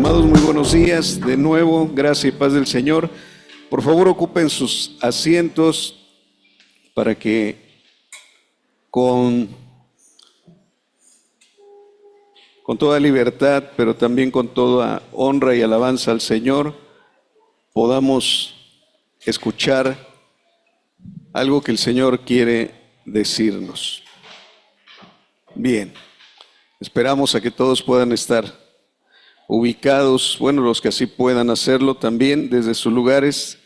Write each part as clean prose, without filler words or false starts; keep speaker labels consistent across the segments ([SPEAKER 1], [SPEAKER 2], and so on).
[SPEAKER 1] Amados, muy buenos días de nuevo, gracia y paz del Señor. Por favor, ocupen sus asientos para que con toda libertad, pero también con toda honra y alabanza al Señor, podamos escuchar algo que el Señor quiere decirnos. Bien, esperamos a que todos puedan estar ubicados, bueno, los que así puedan hacerlo también desde sus lugares.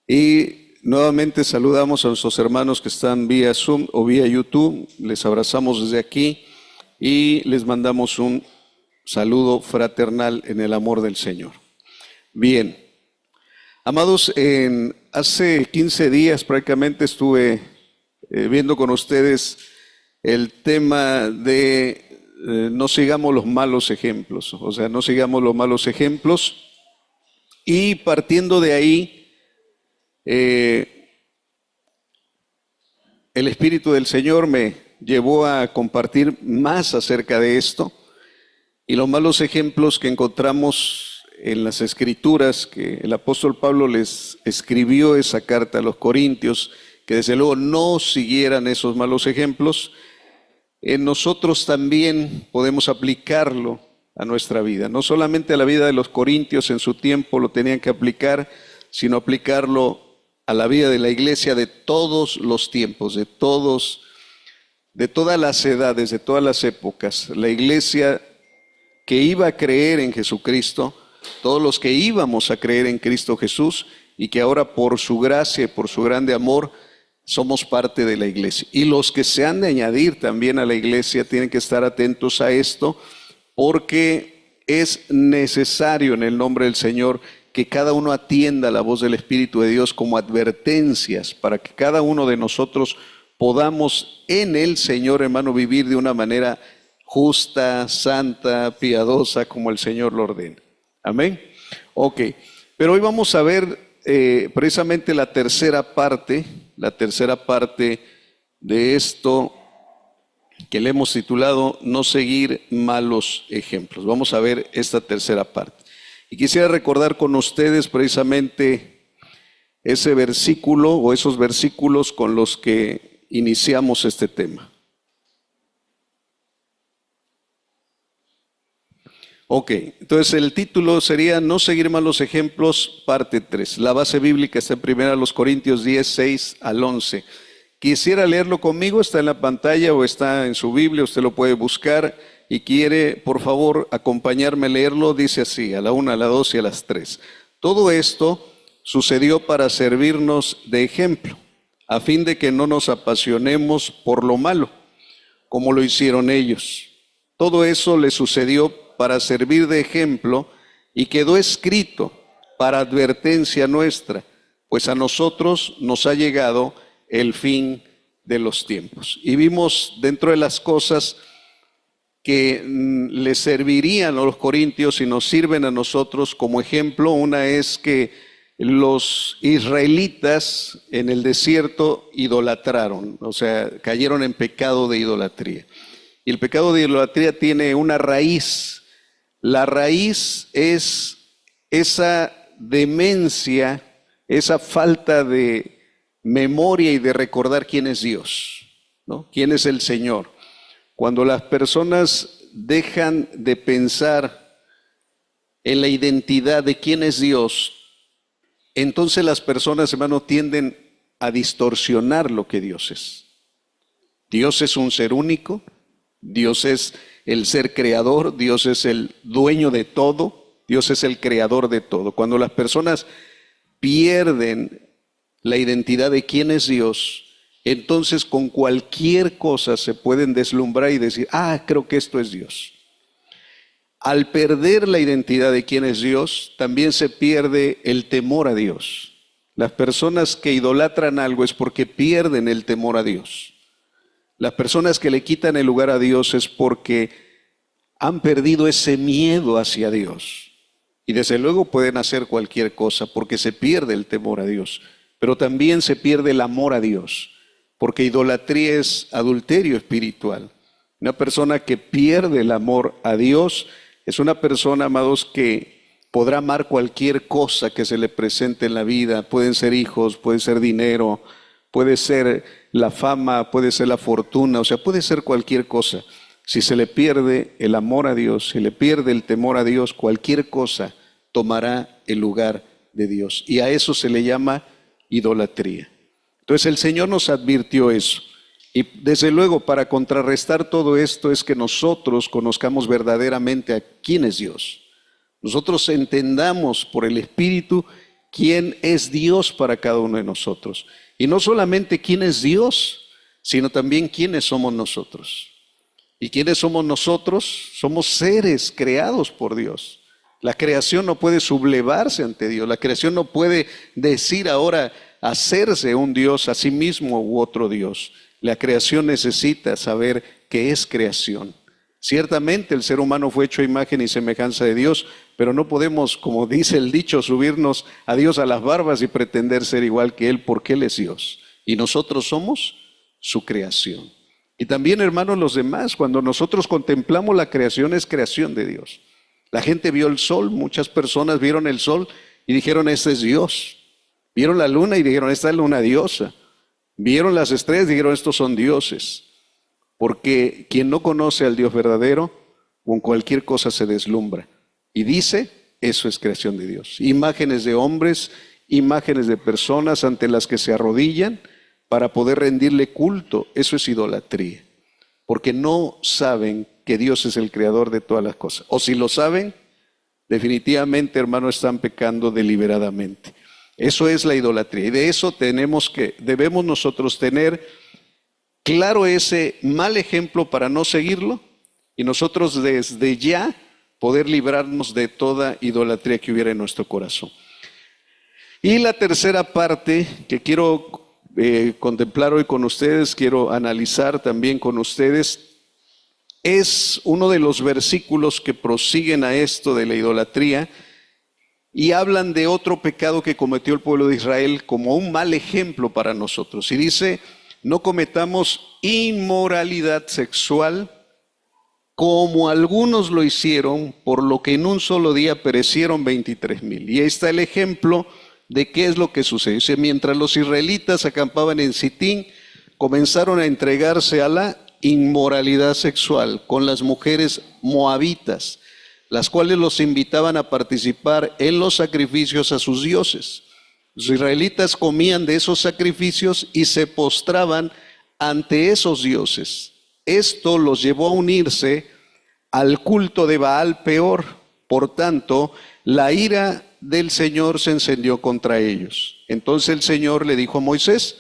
[SPEAKER 1] Y nuevamente saludamos a nuestros hermanos que están vía Zoom o vía YouTube. Les abrazamos desde aquí y les mandamos un saludo fraternal en el amor del Señor. Bien, amados, hace 15 días prácticamente estuve viendo con ustedes el tema de no sigamos los malos ejemplos, o sea, no sigamos los malos ejemplos. Y partiendo de ahí, el Espíritu del Señor me llevó a compartir más acerca de esto y los malos ejemplos que encontramos en las Escrituras, que el apóstol Pablo les escribió esa carta a los Corintios, que desde luego no siguieran esos malos ejemplos. Nosotros también podemos aplicarlo a nuestra vida. No solamente a la vida de los corintios en su tiempo lo tenían que aplicar, sino aplicarlo a la vida de la iglesia de todos los tiempos, de todas las edades, de todas las épocas. La iglesia que iba a creer en Jesucristo, todos los que íbamos a creer en Cristo Jesús y que ahora por su gracia y por su grande amor somos parte de la iglesia. Y los que se han de añadir también a la iglesia tienen que estar atentos a esto, porque es necesario en el nombre del Señor que cada uno atienda la voz del Espíritu de Dios como advertencias, para que cada uno de nosotros podamos en el Señor, hermano, vivir de una manera justa, santa, piadosa, como el Señor lo ordena. Amén. Ok, pero hoy vamos a ver precisamente la tercera parte de esto que le hemos titulado No seguir malos ejemplos. Vamos a ver esta tercera parte. Y quisiera recordar con ustedes precisamente ese versículo o esos versículos con los que iniciamos este tema. Ok, entonces el título sería No seguir malos ejemplos, parte 3. La base bíblica está en 1 Corintios 10, 6 al 11. Quisiera leerlo conmigo, está en la pantalla o está en su Biblia, usted lo puede buscar y quiere, por favor, acompañarme a leerlo. Dice así, a la 1, a la 2 y a las 3. Todo esto sucedió para servirnos de ejemplo, a fin de que no nos apasionemos por lo malo, como lo hicieron ellos. Todo eso les sucedió para servir de ejemplo y quedó escrito para advertencia nuestra, pues a nosotros nos ha llegado el fin de los tiempos. Y vimos dentro de las cosas que les servirían a los corintios y nos sirven a nosotros como ejemplo, una es que los israelitas en el desierto idolatraron, o sea, cayeron en pecado de idolatría. Y el pecado de idolatría tiene una raíz. La raíz es esa demencia, esa falta de memoria y de recordar quién es Dios, ¿no? ¿Quién es el Señor? Cuando las personas dejan de pensar en la identidad de quién es Dios, entonces las personas, hermano, tienden a distorsionar lo que Dios es. Dios es un ser único, Dios es el ser creador, Dios es el dueño de todo, Dios es el creador de todo. Cuando las personas pierden la identidad de quién es Dios, entonces con cualquier cosa se pueden deslumbrar y decir, creo que esto es Dios. Al perder la identidad de quién es Dios, también se pierde el temor a Dios. Las personas que idolatran algo es porque pierden el temor a Dios. Las personas que le quitan el lugar a Dios es porque han perdido ese miedo hacia Dios. Y desde luego pueden hacer cualquier cosa porque se pierde el temor a Dios. Pero también se pierde el amor a Dios, porque idolatría es adulterio espiritual. Una persona que pierde el amor a Dios Es una persona, amados, que podrá amar cualquier cosa que se le presente en la vida. Pueden ser hijos, puede ser dinero, puede ser la fama, puede ser la fortuna, o sea, puede ser cualquier cosa. Si se le pierde el amor a Dios, si le pierde el temor a Dios, cualquier cosa tomará el lugar de Dios. Y a eso se le llama idolatría. Entonces el Señor nos advirtió eso. Y desde luego, para contrarrestar todo esto es que nosotros conozcamos verdaderamente a quién es Dios. Nosotros entendamos por el Espíritu quién es Dios para cada uno de nosotros. Y no solamente quién es Dios, sino también quiénes somos nosotros. ¿Y quiénes somos nosotros? Somos seres creados por Dios. La creación no puede sublevarse ante Dios. La creación no puede decir ahora hacerse un Dios a sí mismo u otro Dios. La creación necesita saber qué es creación. Ciertamente el ser humano fue hecho a imagen y semejanza de Dios, pero no podemos, como dice el dicho, subirnos a Dios a las barbas y pretender ser igual que Él, porque Él es Dios. Y nosotros somos su creación. Y también, hermanos, los demás, cuando nosotros contemplamos la creación, es creación de Dios. La gente vio el sol, muchas personas vieron el sol y dijeron, este es Dios. Vieron la luna y dijeron, esta es luna diosa. Vieron las estrellas y dijeron, estos son dioses. Porque quien no conoce al Dios verdadero, con cualquier cosa se deslumbra. Y dice, eso es creación de Dios. Imágenes de hombres, imágenes de personas ante las que se arrodillan para poder rendirle culto. Eso es idolatría. Porque no saben que Dios es el creador de todas las cosas. O si lo saben, definitivamente, hermanos, están pecando deliberadamente. Eso es la idolatría. Y de eso debemos nosotros tener claro ese mal ejemplo para no seguirlo y nosotros desde ya poder librarnos de toda idolatría que hubiera en nuestro corazón. Y la tercera parte que quiero contemplar hoy con ustedes, quiero analizar también con ustedes, es uno de los versículos que prosiguen a esto de la idolatría y hablan de otro pecado que cometió el pueblo de Israel como un mal ejemplo para nosotros. Y dice, no cometamos inmoralidad sexual como algunos lo hicieron, por lo que en un solo día perecieron 23,000. Y ahí está el ejemplo de qué es lo que sucede. Dice, mientras los israelitas acampaban en Sitín, comenzaron a entregarse a la inmoralidad sexual con las mujeres moabitas, las cuales los invitaban a participar en los sacrificios a sus dioses. Los israelitas comían de esos sacrificios y se postraban ante esos dioses. Esto los llevó a unirse al culto de Baal peor. Por tanto, la ira del Señor se encendió contra ellos. Entonces el Señor le dijo a Moisés,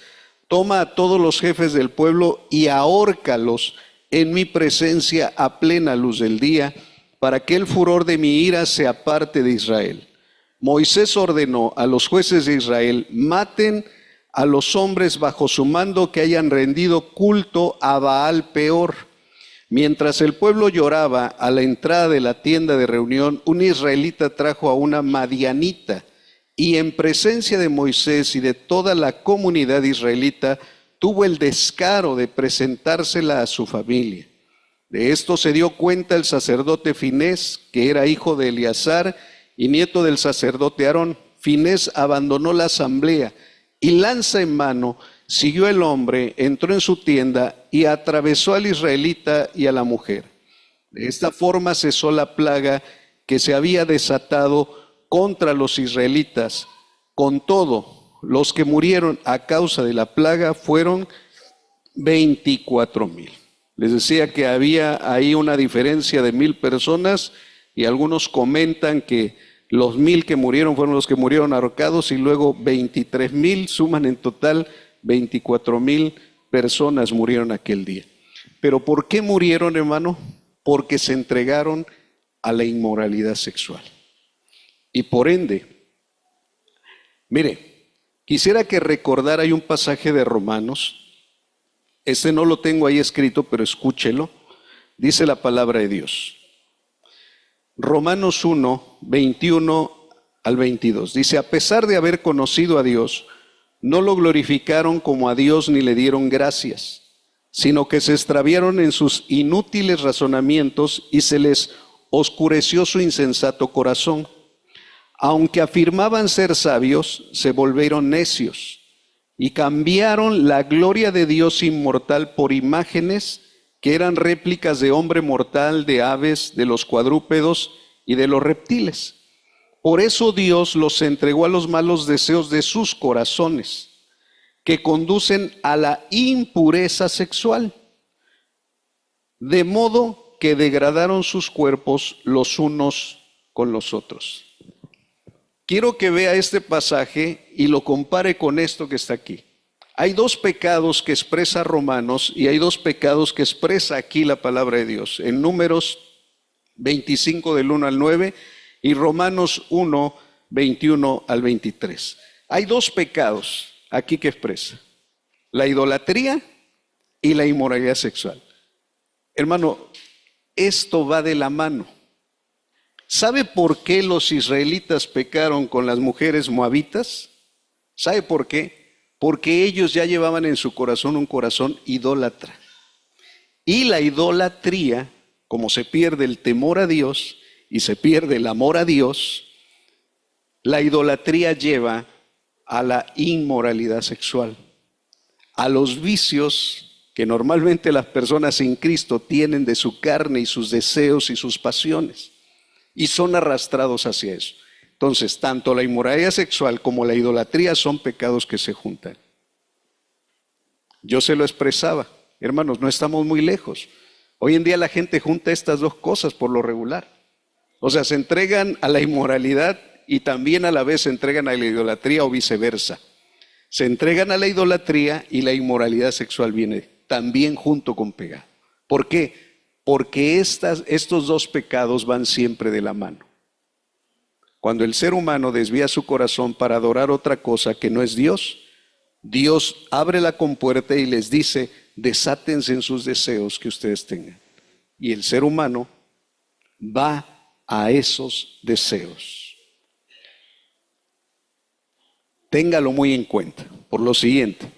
[SPEAKER 1] toma a todos los jefes del pueblo y ahórcalos en mi presencia a plena luz del día, para que el furor de mi ira se aparte de Israel. Moisés ordenó a los jueces de Israel, maten a los hombres bajo su mando que hayan rendido culto a Baal peor. Mientras el pueblo lloraba a la entrada de la tienda de reunión, un israelita trajo a una madianita y en presencia de Moisés y de toda la comunidad israelita tuvo el descaro de presentársela a su familia. De esto se dio cuenta el sacerdote Finés, que era hijo de Eleazar y nieto del sacerdote Aarón. Finés abandonó la asamblea y lanza en mano siguió el hombre, entró en su tienda y atravesó al israelita y a la mujer. De esta forma cesó la plaga que se había desatado contra los israelitas. Con todo, los que murieron a causa de la plaga fueron 24,000. Les decía que había ahí una diferencia de 1,000 personas y algunos comentan que los 1,000 que murieron fueron los que murieron ahorcados y luego 23,000, suman en total 24,000 personas murieron aquel día. ¿Pero por qué murieron, hermano? Porque se entregaron a la inmoralidad sexual. Y por ende, mire, quisiera que recordara, hay un pasaje de Romanos, este no lo tengo ahí escrito, pero escúchelo, dice la palabra de Dios. Romanos 1, 21 al 22, dice, a pesar de haber conocido a Dios, no lo glorificaron como a Dios ni le dieron gracias, sino que se extraviaron en sus inútiles razonamientos y se les oscureció su insensato corazón. Aunque afirmaban ser sabios, se volvieron necios y cambiaron la gloria de Dios inmortal por imágenes que eran réplicas de hombre mortal, de aves, de los cuadrúpedos y de los reptiles. Por eso Dios los entregó a los malos deseos de sus corazones, que conducen a la impureza sexual, de modo que degradaron sus cuerpos los unos con los otros. Quiero que vea este pasaje y lo compare con esto que está aquí. Hay dos pecados que expresa Romanos y hay dos pecados que expresa aquí la palabra de Dios. En Números 25 del 1 al 9 y Romanos 1, 21 al 23. Hay dos pecados aquí que expresa: la idolatría y la inmoralidad sexual. Hermano, esto va de la mano. ¿Sabe por qué los israelitas pecaron con las mujeres moabitas? ¿Sabe por qué? Porque ellos ya llevaban en su corazón un corazón idólatra. Y la idolatría, como se pierde el temor a Dios y se pierde el amor a Dios, la idolatría lleva a la inmoralidad sexual, a los vicios que normalmente las personas sin Cristo tienen de su carne y sus deseos y sus pasiones, y son arrastrados hacia eso. Entonces, tanto la inmoralidad sexual como la idolatría son pecados que se juntan. Yo se lo expresaba, hermanos, no estamos muy lejos. Hoy en día la gente junta estas dos cosas por lo regular. O sea, se entregan a la inmoralidad y también a la vez se entregan a la idolatría o viceversa. Se entregan a la idolatría y la inmoralidad sexual viene también junto con pecado. ¿Por qué? Porque estos dos pecados van siempre de la mano. Cuando el ser humano desvía su corazón para adorar otra cosa que no es Dios, Dios abre la compuerta y les dice: desátense en sus deseos que ustedes tengan. Y el ser humano va a esos deseos. Téngalo muy en cuenta por lo siguiente.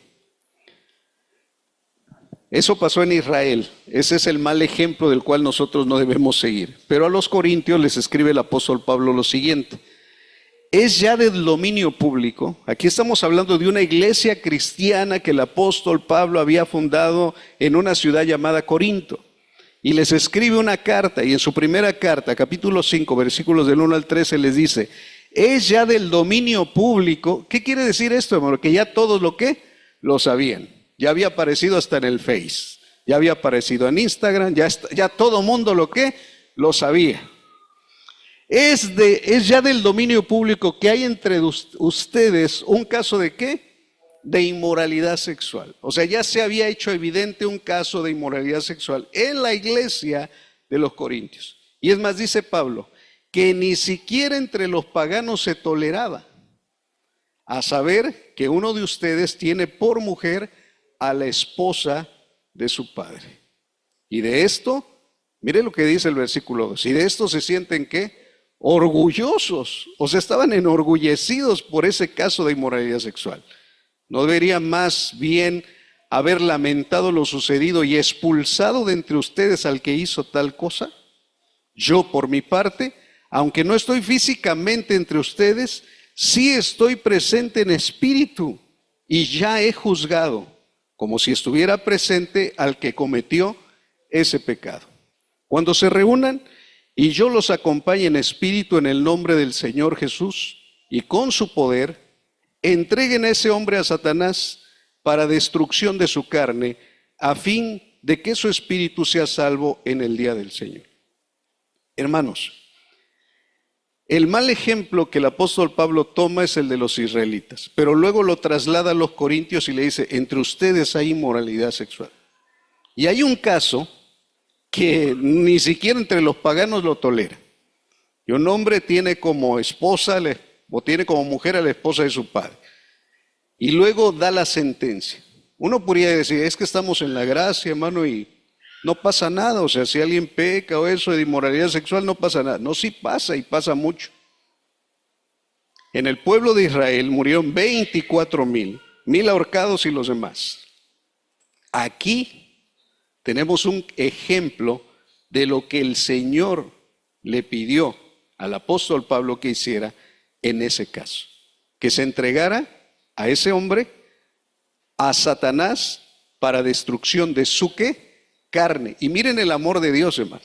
[SPEAKER 1] Eso pasó en Israel. Ese es el mal ejemplo del cual nosotros no debemos seguir. Pero a los corintios les escribe el apóstol Pablo lo siguiente: es ya del dominio público. Aquí estamos hablando de una iglesia cristiana que el apóstol Pablo había fundado en una ciudad llamada Corinto. Y les escribe una carta, y en su primera carta, capítulo 5, versículos del 1 al 13, les dice: es ya del dominio público. ¿Qué quiere decir esto, hermano? Que ya todos lo sabían. Ya había aparecido hasta en el Face, ya había aparecido en Instagram, ya todo mundo lo sabía. Es ya del dominio público que hay entre ustedes un caso de ¿qué? De inmoralidad sexual. O sea, ya se había hecho evidente un caso de inmoralidad sexual en la iglesia de los Corintios. Y es más, dice Pablo, que ni siquiera entre los paganos se toleraba, a saber que uno de ustedes tiene por mujer a la esposa de su padre. Y de esto, mire lo que dice el versículo 2, y de esto se sienten ¿qué? Orgullosos. O sea, estaban enorgullecidos por ese caso de inmoralidad sexual. ¿No deberían más bien haber lamentado lo sucedido y expulsado de entre ustedes al que hizo tal cosa? Yo, por mi parte, aunque no estoy físicamente entre ustedes, sí estoy presente en espíritu y ya he juzgado, como si estuviera presente, al que cometió ese pecado. Cuando se reúnan y yo los acompañe en espíritu en el nombre del Señor Jesús y con su poder, entreguen a ese hombre a Satanás para destrucción de su carne, a fin de que su espíritu sea salvo en el día del Señor. Hermanos, el mal ejemplo que el apóstol Pablo toma es el de los israelitas, pero luego lo traslada a los corintios y le dice: entre ustedes hay inmoralidad sexual. Y hay un caso que ni siquiera entre los paganos lo tolera. Y un hombre tiene como esposa o tiene como mujer a la esposa de su padre. Y luego da la sentencia. Uno podría decir: es que estamos en la gracia, hermano, y no pasa nada. O sea, si alguien peca o eso de inmoralidad sexual, no pasa nada. No, sí pasa, y pasa mucho. En el pueblo de Israel murieron 24,000, 1,000 ahorcados y los demás. Aquí tenemos un ejemplo de lo que el Señor le pidió al apóstol Pablo que hiciera en ese caso? Que se entregara a ese hombre, a Satanás, para destrucción de su ¿qué? Carne. Y miren el amor de Dios, hermano.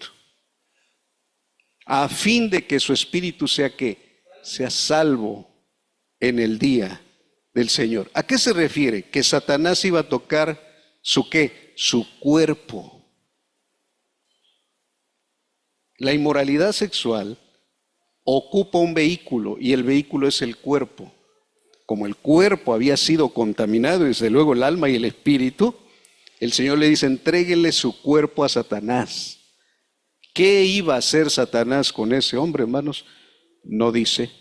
[SPEAKER 1] A fin de que su espíritu sea ¿qué? Sea salvo en el día del Señor. ¿A qué se refiere? Que Satanás iba a tocar su ¿qué? Su cuerpo. La inmoralidad sexual ocupa un vehículo y el vehículo es el cuerpo. Como el cuerpo había sido contaminado, y desde luego el alma y el espíritu, el Señor le dice, entréguele su cuerpo a Satanás. ¿Qué iba a hacer Satanás con ese hombre, hermanos? No dice.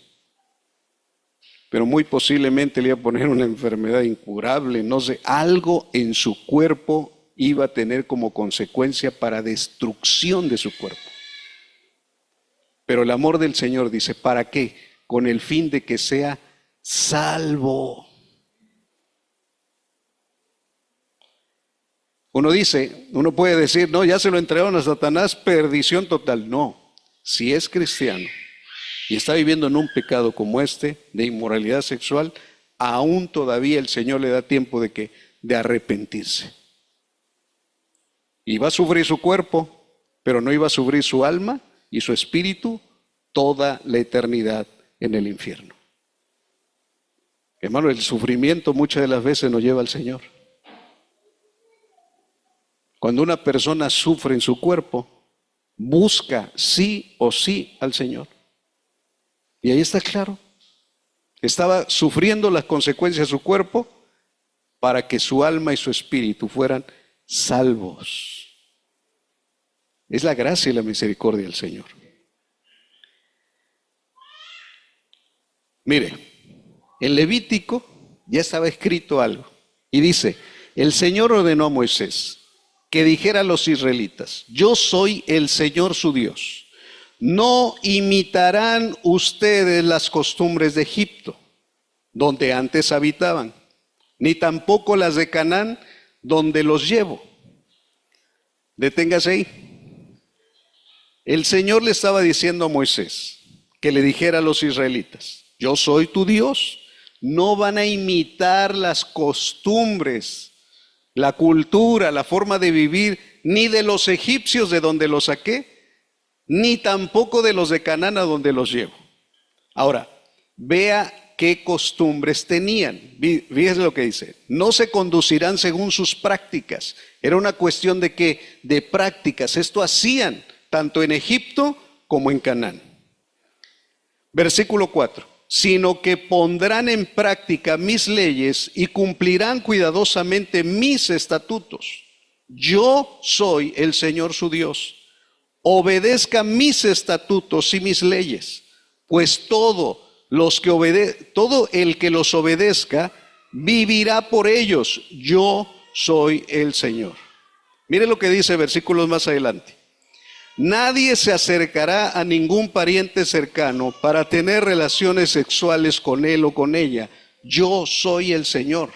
[SPEAKER 1] Pero muy posiblemente le iba a poner una enfermedad incurable, no sé, algo en su cuerpo iba a tener como consecuencia para destrucción de su cuerpo. Pero el amor del Señor dice, ¿para qué? Con el fin de que sea salvo. Uno puede decir, no, ya se lo entregaron a Satanás, perdición total. No, si es cristiano y está viviendo en un pecado como este, de inmoralidad sexual, aún todavía el Señor le da tiempo de arrepentirse. Y va a sufrir su cuerpo, pero no iba a sufrir su alma y su espíritu toda la eternidad en el infierno. Hermano, el sufrimiento muchas de las veces nos lleva al Señor. Cuando una persona sufre en su cuerpo, busca sí o sí al Señor. Y ahí está claro. Estaba sufriendo las consecuencias de su cuerpo para que su alma y su espíritu fueran salvos. Es la gracia y la misericordia del Señor. Mire, en Levítico ya estaba escrito algo. Y dice, el Señor ordenó a Moisés que dijera a los israelitas, yo soy el Señor su Dios. No imitarán ustedes las costumbres de Egipto, donde antes habitaban, ni tampoco las de Canaán, donde los llevo. Deténgase ahí. El Señor le estaba diciendo a Moisés que le dijera a los israelitas, yo soy tu Dios. No van a imitar las costumbres, la cultura, la forma de vivir, ni de los egipcios de donde los saqué, ni tampoco de los de Canaán a donde los llevo. Ahora, vea qué costumbres tenían. Fíjese lo que dice. No se conducirán según sus prácticas. Era una cuestión de qué, de prácticas. Esto hacían tanto en Egipto como en Canaán. Versículo 4. Sino que pondrán en práctica mis leyes y cumplirán cuidadosamente mis estatutos. Yo soy el Señor su Dios. Obedezca mis estatutos y mis leyes, pues todo el que los obedezca vivirá por ellos. Yo soy el Señor. Mire lo que dice versículos más adelante. Nadie se acercará a ningún pariente cercano para tener relaciones sexuales con él o con ella. Yo soy el Señor.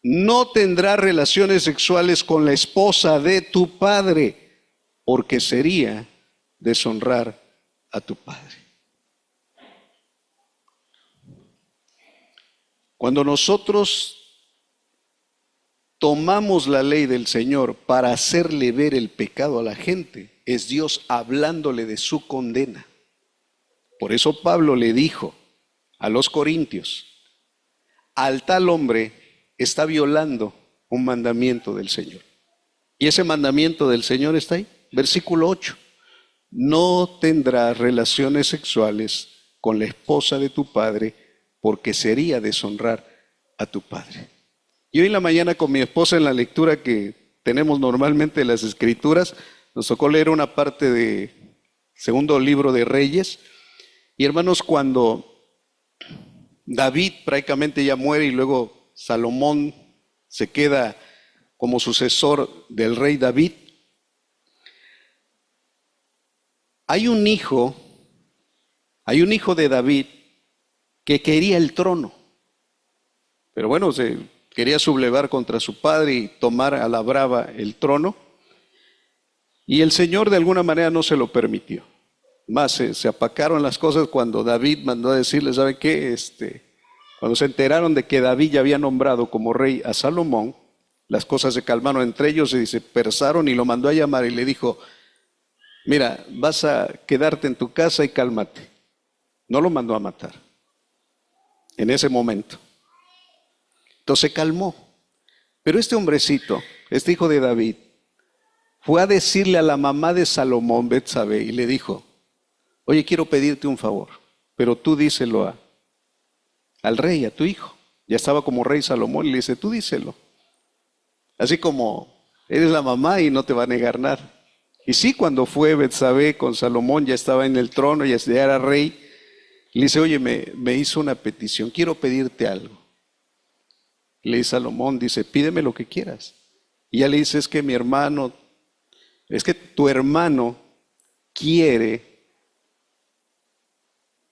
[SPEAKER 1] No tendrás relaciones sexuales con la esposa de tu padre, porque sería deshonrar a tu padre. Cuando nosotros tomamos la ley del Señor para hacerle ver el pecado a la gente, es Dios hablándole de su condena. Por eso Pablo le dijo a los corintios, al tal hombre está violando un mandamiento del Señor. Y ese mandamiento del Señor está ahí, versículo 8. No tendrás relaciones sexuales con la esposa de tu padre, porque sería deshonrar a tu padre. Y hoy en la mañana con mi esposa en la lectura que tenemos normalmente de las Escrituras, nos tocó leer una parte de segundo libro de Reyes. Y hermanos, cuando David prácticamente ya muere y luego Salomón se queda como sucesor del rey David, hay un hijo de David que quería el trono. Pero bueno, se quería sublevar contra su padre y tomar a la brava el trono. Y el Señor de alguna manera no se lo permitió. Más se apacaron las cosas cuando David mandó a decirle, ¿sabe qué? Cuando se enteraron de que David ya había nombrado como rey a Salomón, las cosas se calmaron entre ellos y se dispersaron y lo mandó a llamar y le dijo, mira, vas a quedarte en tu casa y cálmate. No lo mandó a matar en ese momento. Entonces se calmó. Pero este hombrecito, este hijo de David, fue a decirle a la mamá de Salomón, Betsabé, y le dijo, oye, quiero pedirte un favor, pero tú díselo al rey, a tu hijo. Ya estaba como rey Salomón y le dice, tú díselo. Así como eres la mamá y no te va a negar nada. Y sí, cuando fue Betsabé con Salomón, ya estaba en el trono, ya era rey, le dice, oye, me hizo una petición, quiero pedirte algo. Le dice Salomón, dice, pídeme lo que quieras. Y ella le dice, es que tu hermano quiere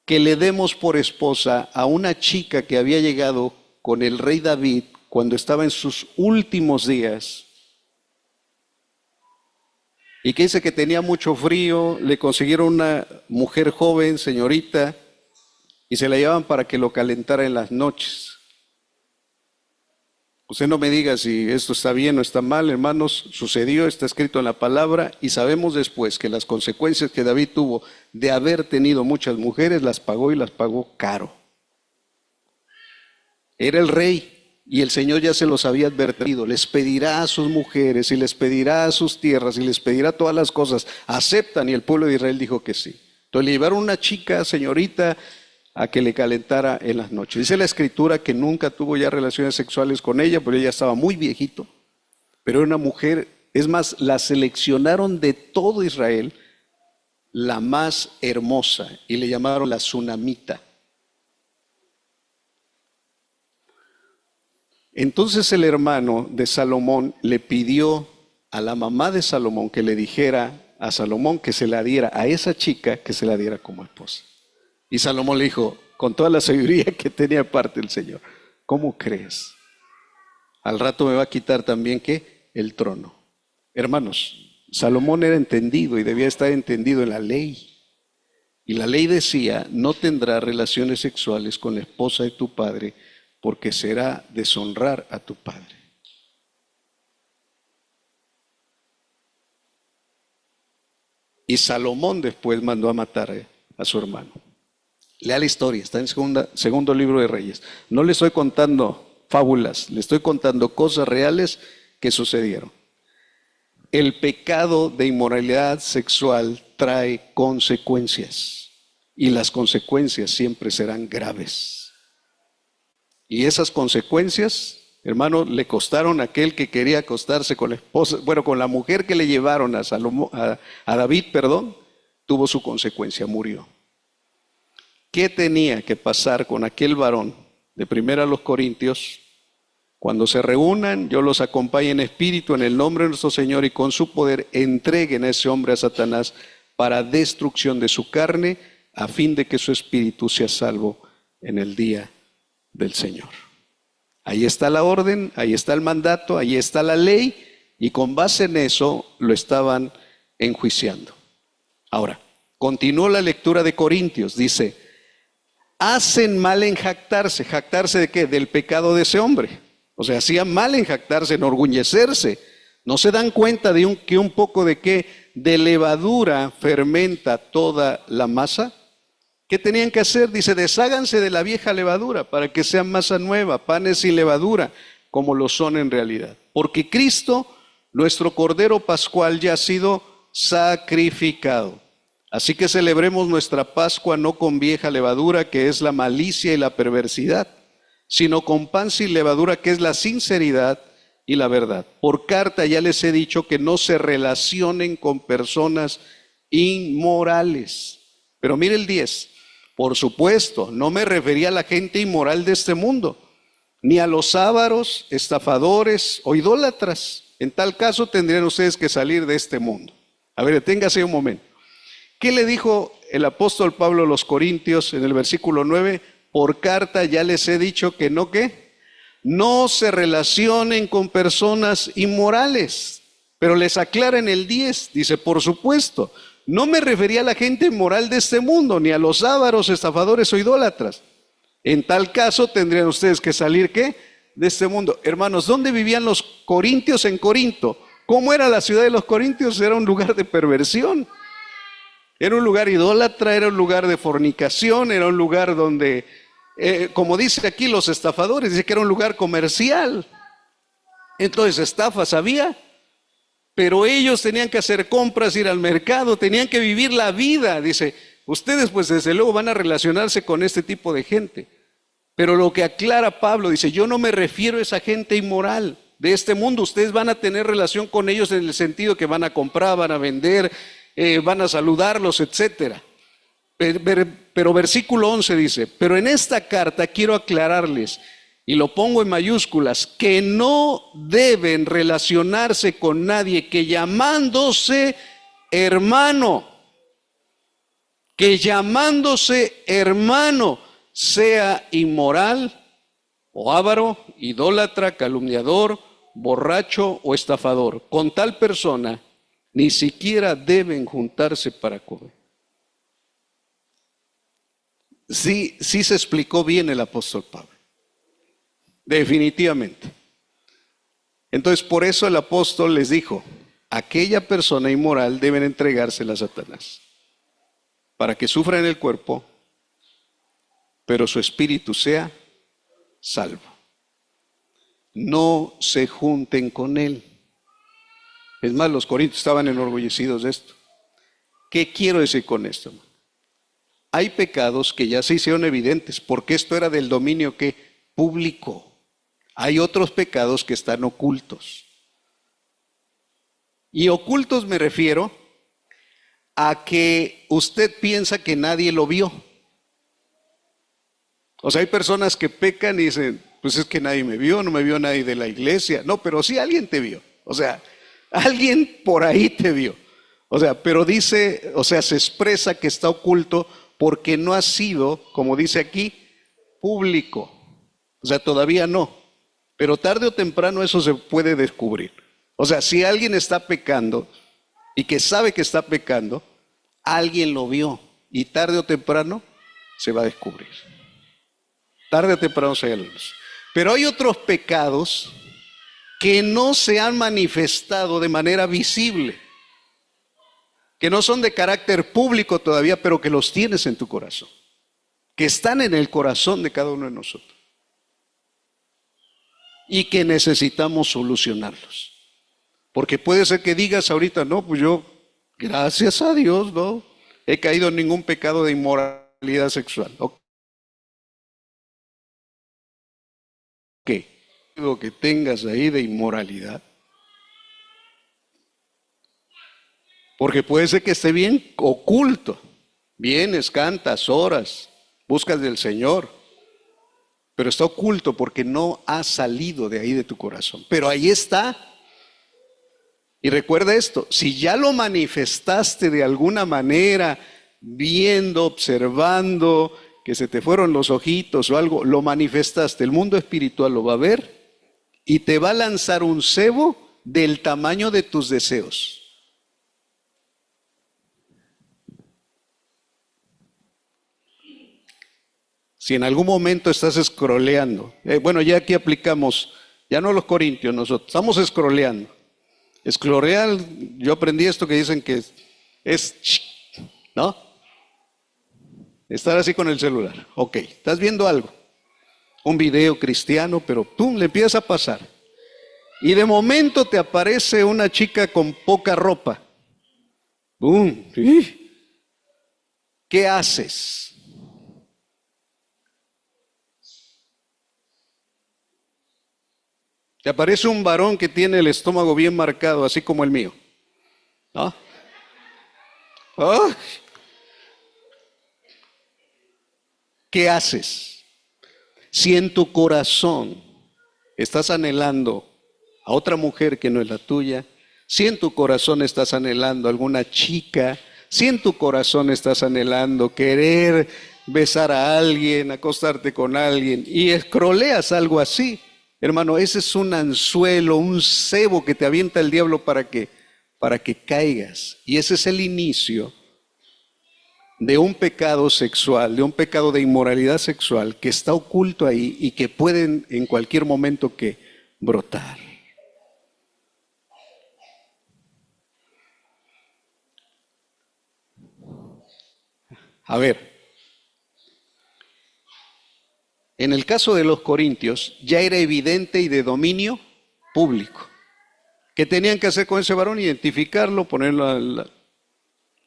[SPEAKER 1] que le demos por esposa a una chica que había llegado con el rey David cuando estaba en sus últimos días y que dice que tenía mucho frío, le consiguieron una mujer joven, señorita, y se la llevaban para que lo calentara en las noches. Usted no me diga si esto está bien o está mal, hermanos, sucedió, está escrito en la palabra y sabemos después que las consecuencias que David tuvo de haber tenido muchas mujeres las pagó y las pagó caro. Era el rey y el Señor ya se los había advertido, les pedirá a sus mujeres y les pedirá a sus tierras y les pedirá todas las cosas, aceptan y el pueblo de Israel dijo que sí. Entonces le llevaron una chica, señorita, a que le calentara en las noches. Dice la escritura que nunca tuvo ya relaciones sexuales con ella, porque ella estaba muy viejito, pero era una mujer, es más, la seleccionaron de todo Israel, la más hermosa, y le llamaron la Tsunamita. Entonces el hermano de Salomón le pidió a la mamá de Salomón que le dijera a Salomón que se la diera a esa chica, que se la diera como esposa. Y Salomón le dijo, con toda la sabiduría que tenía parte del Señor, ¿cómo crees? Al rato me va a quitar también, ¿qué? El trono. Hermanos, Salomón era entendido y debía estar entendido en la ley. Y la ley decía, no tendrás relaciones sexuales con la esposa de tu padre, porque será deshonrar a tu padre. Y Salomón después mandó a matar a su hermano. Lea la historia, está en segundo libro de Reyes. No le estoy contando fábulas, le estoy contando cosas reales que sucedieron. El pecado de inmoralidad sexual trae consecuencias y las consecuencias siempre serán graves. Y esas consecuencias, hermano, le costaron a aquel que quería acostarse con la esposa, con la mujer que le llevaron a David, tuvo su consecuencia, murió. ¿Qué tenía que pasar con aquel varón de 1 Corintios? Cuando se reúnan, yo los acompañe en espíritu, en el nombre de nuestro Señor, y con su poder entreguen a ese hombre a Satanás para destrucción de su carne, a fin de que su espíritu sea salvo en el día del Señor. Ahí está la orden, ahí está el mandato, ahí está la ley, y con base en eso lo estaban enjuiciando. Ahora, continuó la lectura de Corintios, dice, hacen mal en jactarse. ¿Jactarse de qué? Del pecado de ese hombre. O sea, hacían mal en jactarse, enorgullecerse. ¿No se dan cuenta de que un poco de qué? De levadura fermenta toda la masa. ¿Qué tenían que hacer? Dice, desháganse de la vieja levadura para que sean masa nueva, panes sin levadura, como lo son en realidad. Porque Cristo, nuestro Cordero Pascual, ya ha sido sacrificado. Así que celebremos nuestra Pascua no con vieja levadura, que es la malicia y la perversidad, sino con pan sin levadura, que es la sinceridad y la verdad. Por carta ya les he dicho que no se relacionen con personas inmorales. Pero mire el 10. Por supuesto, no me refería a la gente inmoral de este mundo, ni a los ávaros, estafadores o idólatras. En tal caso tendrían ustedes que salir de este mundo. A ver, deténgase un momento. ¿Qué le dijo el apóstol Pablo a los Corintios en el versículo 9? Por carta ya les he dicho que no, ¿qué? No se relacionen con personas inmorales. Pero les aclara en el 10, dice, por supuesto, No me refería a la gente inmoral de este mundo, ni a los ávaros, estafadores o idólatras. En tal caso tendrían ustedes que salir, ¿qué? De este mundo. Hermanos, ¿dónde vivían los corintios en Corinto? ¿Cómo era la ciudad de los corintios? Era un lugar de perversión. Era un lugar idólatra, era un lugar de fornicación, era un lugar donde, como dice aquí los estafadores, dice que era un lugar comercial. Entonces estafas había, pero ellos tenían que hacer compras, ir al mercado, tenían que vivir la vida. Dice, ustedes pues desde luego van a relacionarse con este tipo de gente. Pero lo que aclara Pablo, dice, yo no me refiero a esa gente inmoral de este mundo. Ustedes van a tener relación con ellos en el sentido que van a comprar, van a vender, van a saludarlos, etcétera. Pero versículo 11 dice, pero en esta carta quiero aclararles, y lo pongo en mayúsculas, que no deben relacionarse con nadie que llamándose hermano, sea inmoral o avaro, idólatra, calumniador, borracho o estafador. Con tal persona ni siquiera deben juntarse para comer. Sí se explicó bien el apóstol Pablo. Definitivamente. Entonces, por eso el apóstol les dijo, aquella persona inmoral deben entregársela a Satanás, para que sufra en el cuerpo, pero su espíritu sea salvo. No se junten con él. Es más, los corintios estaban enorgullecidos de esto. ¿Qué quiero decir con esto? Hay pecados que ya se hicieron evidentes, porque esto era del dominio ¿qué? Público. Hay otros pecados que están ocultos. Y ocultos me refiero a que usted piensa que nadie lo vio. O sea, hay personas que pecan y dicen, pues es que nadie me vio, no me vio nadie de la iglesia. No, pero sí alguien te vio. O sea, alguien por ahí te vio. O sea, pero dice, o sea, se expresa que está oculto porque no ha sido, como dice aquí, público. O sea, todavía no. Pero tarde o temprano eso se puede descubrir. O sea, si alguien está pecando y que sabe que está pecando, alguien lo vio y tarde o temprano se va a descubrir. Tarde o temprano se va a luz. Pero hay otros pecados que no se han manifestado de manera visible, que no son de carácter público todavía, pero que los tienes en tu corazón, que están en el corazón de cada uno de nosotros y que necesitamos solucionarlos. Porque puede ser que digas ahorita, no, pues yo, gracias a Dios, no he caído en ningún pecado de inmoralidad sexual. Ok. Lo que tengas ahí de inmoralidad. Porque puede ser que esté bien oculto. Vienes, cantas, oras, buscas del Señor. Pero está oculto porque no ha salido de ahí de tu corazón. Pero ahí está. Y recuerda esto, si ya lo manifestaste de alguna manera, viendo, observando, que se te fueron los ojitos o algo, lo manifestaste, el mundo espiritual lo va a ver y te va a lanzar un cebo del tamaño de tus deseos. Si en algún momento estás scrolleando, bueno, ya aquí aplicamos, ya no los corintios nosotros, estamos scrolleando. Scrollear, yo aprendí esto que dicen que es, ¿no? Estar así con el celular. Ok, estás viendo algo, un video cristiano, pero tú le empiezas a pasar. Y de momento te aparece una chica con poca ropa. ¡Bum! ¿Qué haces? Te aparece un varón que tiene el estómago bien marcado, así como el mío. ¿No? ¡Oh! ¿Qué haces? Si en tu corazón estás anhelando a otra mujer que no es la tuya, si en tu corazón estás anhelando a alguna chica, si en tu corazón estás anhelando querer besar a alguien, acostarte con alguien y escroleas algo así, hermano, ese es un anzuelo, un cebo que te avienta el diablo para que caigas. Y ese es el inicio de un pecado sexual, de un pecado de inmoralidad sexual que está oculto ahí y que pueden en cualquier momento que brotar. A ver, en el caso de los corintios ya era evidente y de dominio público. ¿Qué tenían que hacer con ese varón? Identificarlo,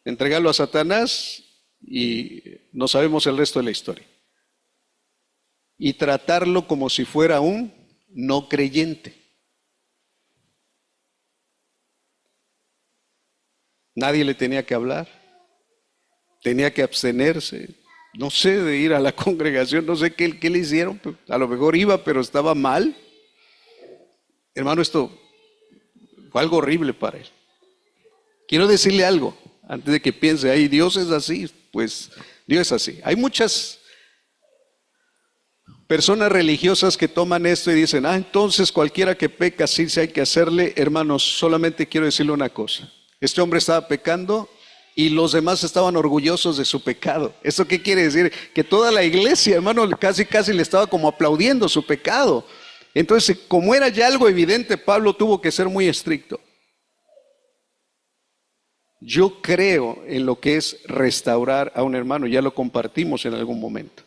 [SPEAKER 1] entregarlo a Satanás y no sabemos el resto de la historia. Y tratarlo como si fuera un no creyente. Nadie le tenía que hablar, tenía que abstenerse, no sé, de ir a la congregación, no sé qué le hicieron, a lo mejor iba, pero estaba mal. Hermano, esto fue algo horrible para él. Quiero decirle algo, antes de que piense, ay, Dios es así, pues Dios es así. Hay muchas personas religiosas que toman esto y dicen, entonces cualquiera que peca, sí hay que hacerle. Hermanos, solamente quiero decirle una cosa. Este hombre estaba pecando y los demás estaban orgullosos de su pecado. ¿Eso qué quiere decir? Que toda la iglesia, hermano, casi le estaba como aplaudiendo su pecado. Entonces, como era ya algo evidente, Pablo tuvo que ser muy estricto. Yo creo en lo que es restaurar a un hermano, ya lo compartimos en algún momento.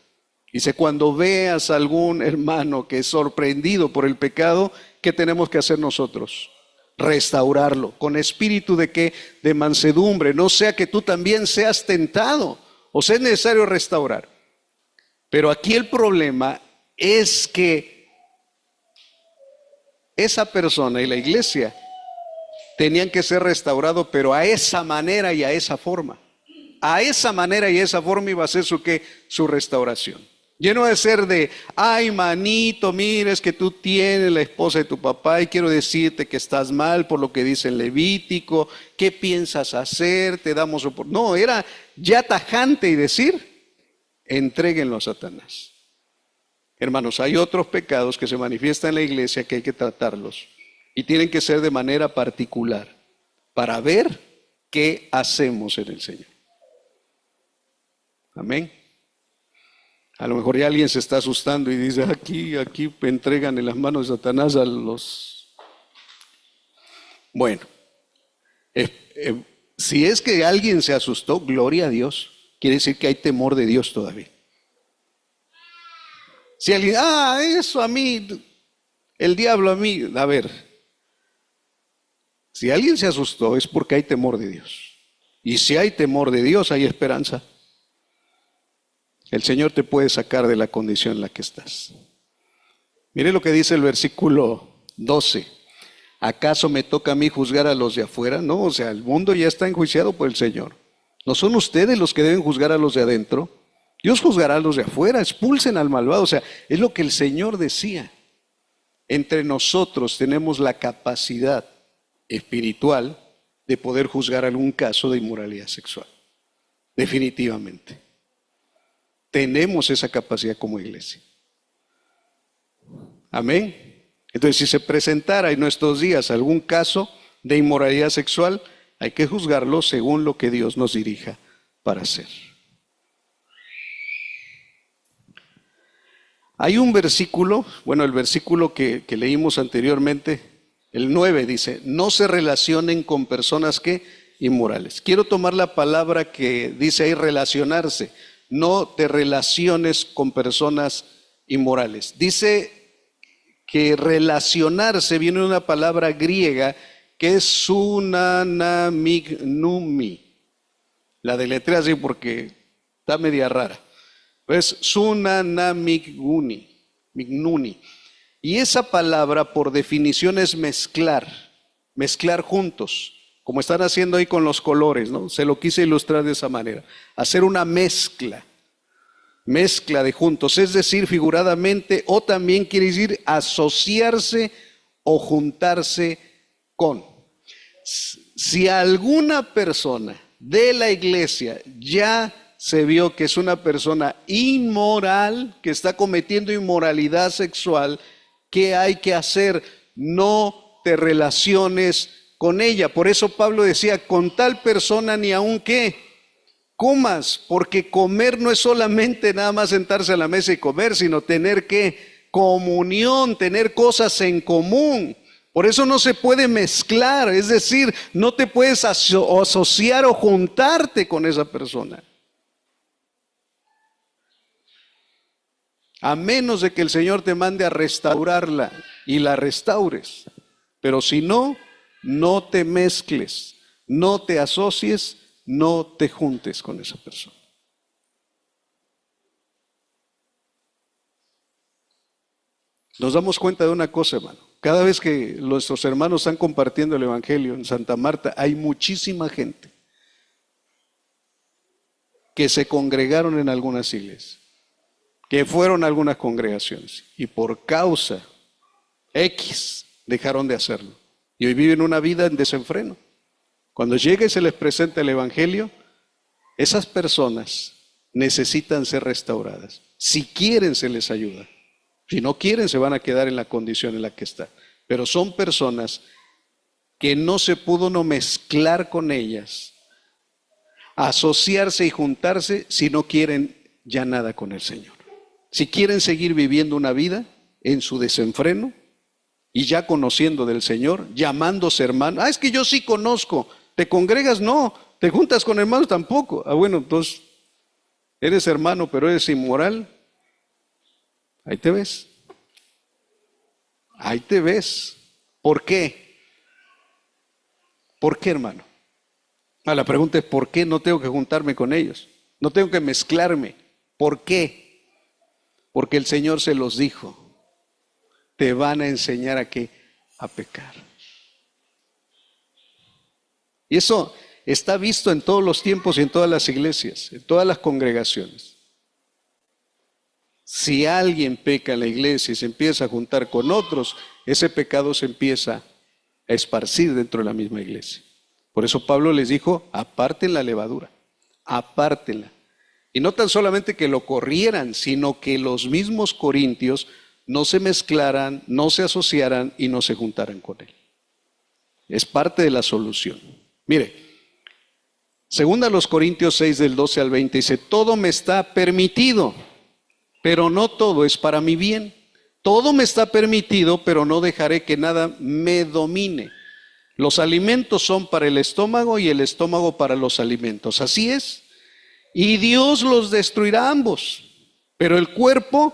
[SPEAKER 1] Dice, cuando veas a algún hermano que es sorprendido por el pecado, ¿qué tenemos que hacer nosotros? Restaurarlo, con espíritu de qué? De mansedumbre, no sea que tú también seas tentado, o sea, es necesario restaurar. Pero aquí el problema es que esa persona y la iglesia tenían que ser restaurados, pero a esa manera y a esa forma. A esa manera y a esa forma iba a ser su restauración. Lleno de ser de, ay manito, mires que tú tienes la esposa de tu papá y quiero decirte que estás mal por lo que dice el Levítico, ¿qué piensas hacer? Te damos oportunidad. No, era ya tajante y decir, entréguenlo a Satanás. Hermanos, hay otros pecados que se manifiestan en la iglesia que hay que tratarlos y tienen que ser de manera particular para ver qué hacemos en el Señor. Amén. A lo mejor ya alguien se está asustando y dice, aquí entregan en las manos de Satanás a los... Bueno, si es que alguien se asustó, gloria a Dios, quiere decir que hay temor de Dios todavía. Si alguien, eso a mí, el diablo a mí, a ver, si alguien se asustó es porque hay temor de Dios. Y si hay temor de Dios, hay esperanza. El Señor te puede sacar de la condición en la que estás. Mire lo que dice el versículo 12. ¿Acaso me toca a mí juzgar a los de afuera? No, o sea, el mundo ya está enjuiciado por el Señor. ¿No son ustedes los que deben juzgar a los de adentro? Dios juzgará a los de afuera, expulsen al malvado. O sea, es lo que el Señor decía. Entre nosotros tenemos la capacidad espiritual de poder juzgar algún caso de inmoralidad sexual. Definitivamente. Tenemos esa capacidad como iglesia. Amén. Entonces, si se presentara en nuestros días algún caso de inmoralidad sexual, hay que juzgarlo según lo que Dios nos dirija para hacer. Hay un versículo, bueno, el versículo que leímos anteriormente, el 9 dice, no se relacionen con personas que inmorales. Quiero tomar la palabra que dice ahí relacionarse. No te relaciones con personas inmorales. Dice que relacionarse viene de una palabra griega que es sunanamignumi. La deletrea así porque está media rara. Es sunanamignuni. Y esa palabra por definición es mezclar juntos. Como están haciendo ahí con los colores, ¿no? Se lo quise ilustrar de esa manera. Hacer una mezcla de juntos, es decir, figuradamente, o también quiere decir asociarse o juntarse con. Si alguna persona de la iglesia ya se vio que es una persona inmoral, que está cometiendo inmoralidad sexual, ¿qué hay que hacer? No te relaciones con ella. Por eso Pablo decía, con tal persona ni aun qué comas, porque comer no es solamente nada más sentarse a la mesa y comer, sino tener que comunión, tener cosas en común. Por eso no se puede mezclar, es decir, no te puedes asociar o juntarte con esa persona. A menos de que el Señor te mande a restaurarla y la restaures. Pero si no, no te mezcles, no te asocies, no te juntes con esa persona. Nos damos cuenta de una cosa, hermano. Cada vez que nuestros hermanos están compartiendo el Evangelio en Santa Marta, hay muchísima gente que se congregaron en algunas iglesias, que fueron a algunas congregaciones y por causa X dejaron de hacerlo. Y hoy viven una vida en desenfreno. Cuando llega y se les presenta el Evangelio, esas personas necesitan ser restauradas. Si quieren, se les ayuda. Si no quieren, se van a quedar en la condición en la que está. Pero son personas que no se pudo no mezclar con ellas, asociarse y juntarse si no quieren ya nada con el Señor. Si quieren seguir viviendo una vida en su desenfreno y ya conociendo del Señor, llamándose hermano. Es que yo sí conozco. ¿Te congregas? No. ¿Te juntas con hermanos? Tampoco. Bueno, entonces, eres hermano, pero eres inmoral. Ahí te ves. Ahí te ves. ¿Por qué? ¿Por qué, hermano? La pregunta es, ¿por qué no tengo que juntarme con ellos? No tengo que mezclarme. ¿Por qué? Porque el Señor se los dijo. Te van a enseñar a qué, a pecar. Y eso está visto en todos los tiempos y en todas las iglesias, en todas las congregaciones. Si alguien peca en la iglesia y se empieza a juntar con otros, ese pecado se empieza a esparcir dentro de la misma iglesia. Por eso Pablo les dijo, aparten la levadura, apártenla. Y no tan solamente que lo corrieran, sino que los mismos corintios no se mezclaran, no se asociaran y no se juntaran con él. Es parte de la solución. Mire, segunda los Corintios 6 del 12 al 20 dice, todo me está permitido, pero no todo es para mi bien. Todo me está permitido, pero no dejaré que nada me domine. Los alimentos son para el estómago y el estómago para los alimentos. Así es. Y Dios los destruirá ambos. Pero el cuerpo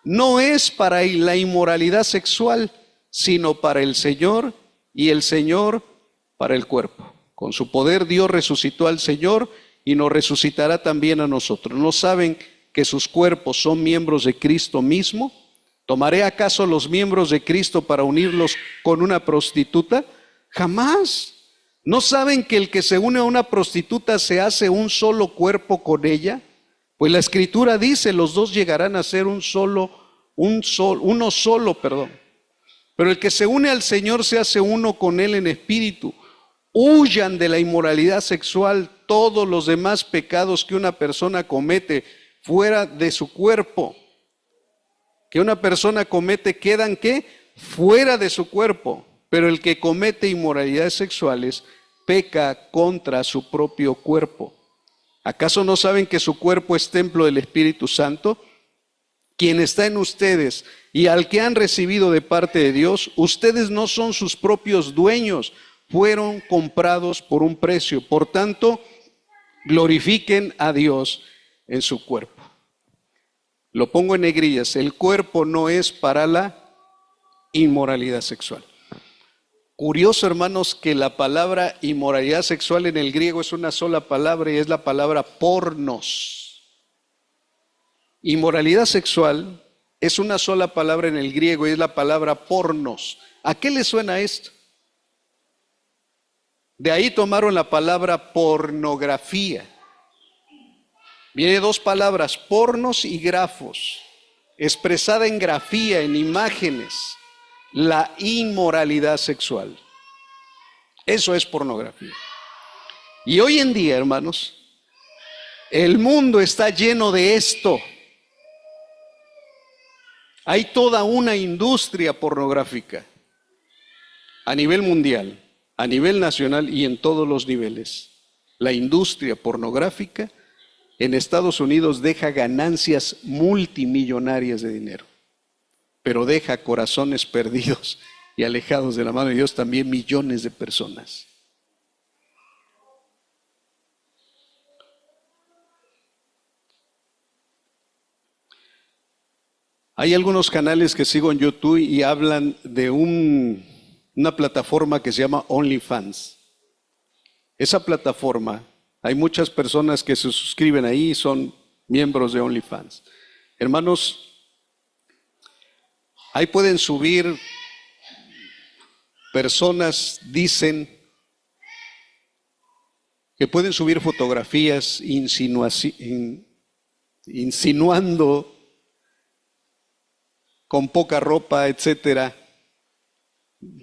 [SPEAKER 1] no es para la inmoralidad sexual, sino para el Señor y el Señor para el cuerpo. Con su poder Dios resucitó al Señor y nos resucitará también a nosotros. ¿No saben que sus cuerpos son miembros de Cristo mismo? ¿Tomaré acaso los miembros de Cristo para unirlos con una prostituta? Jamás. ¿No saben que el que se une a una prostituta se hace un solo cuerpo con ella? Pues la Escritura dice, los dos llegarán a ser uno solo. Pero el que se une al Señor se hace uno con Él en espíritu. Huyan de la inmoralidad sexual, todos los demás pecados que una persona comete fuera de su cuerpo. Que una persona comete quedan ¿qué? Fuera de su cuerpo. Pero el que comete inmoralidades sexuales peca contra su propio cuerpo. ¿Acaso no saben que su cuerpo es templo del Espíritu Santo? Quien está en ustedes y al que han recibido de parte de Dios, ustedes no son sus propios dueños, fueron comprados por un precio. Por tanto, glorifiquen a Dios en su cuerpo. Lo pongo en negrillas, el cuerpo no es para la inmoralidad sexual. Curioso, hermanos, que la palabra inmoralidad sexual en el griego es una sola palabra y es la palabra pornos. Inmoralidad sexual es una sola palabra en el griego y es la palabra pornos. ¿A qué le suena esto? De ahí tomaron la palabra pornografía. Viene dos palabras, pornos y grafos, expresada en grafía, en imágenes, la inmoralidad sexual. Eso es pornografía. Y hoy en día, hermanos, el mundo está lleno de esto. Hay toda una industria pornográfica a nivel mundial, a nivel nacional y en todos los niveles. La industria pornográfica en Estados Unidos deja ganancias multimillonarias de dinero, pero deja corazones perdidos y alejados de la mano de Dios también millones de personas. Hay algunos canales que sigo en YouTube y hablan de una plataforma que se llama OnlyFans. Esa plataforma, hay muchas personas que se suscriben ahí y son miembros de OnlyFans. Hermanos, ahí pueden subir, personas dicen que pueden subir fotografías insinuando con poca ropa, etcétera.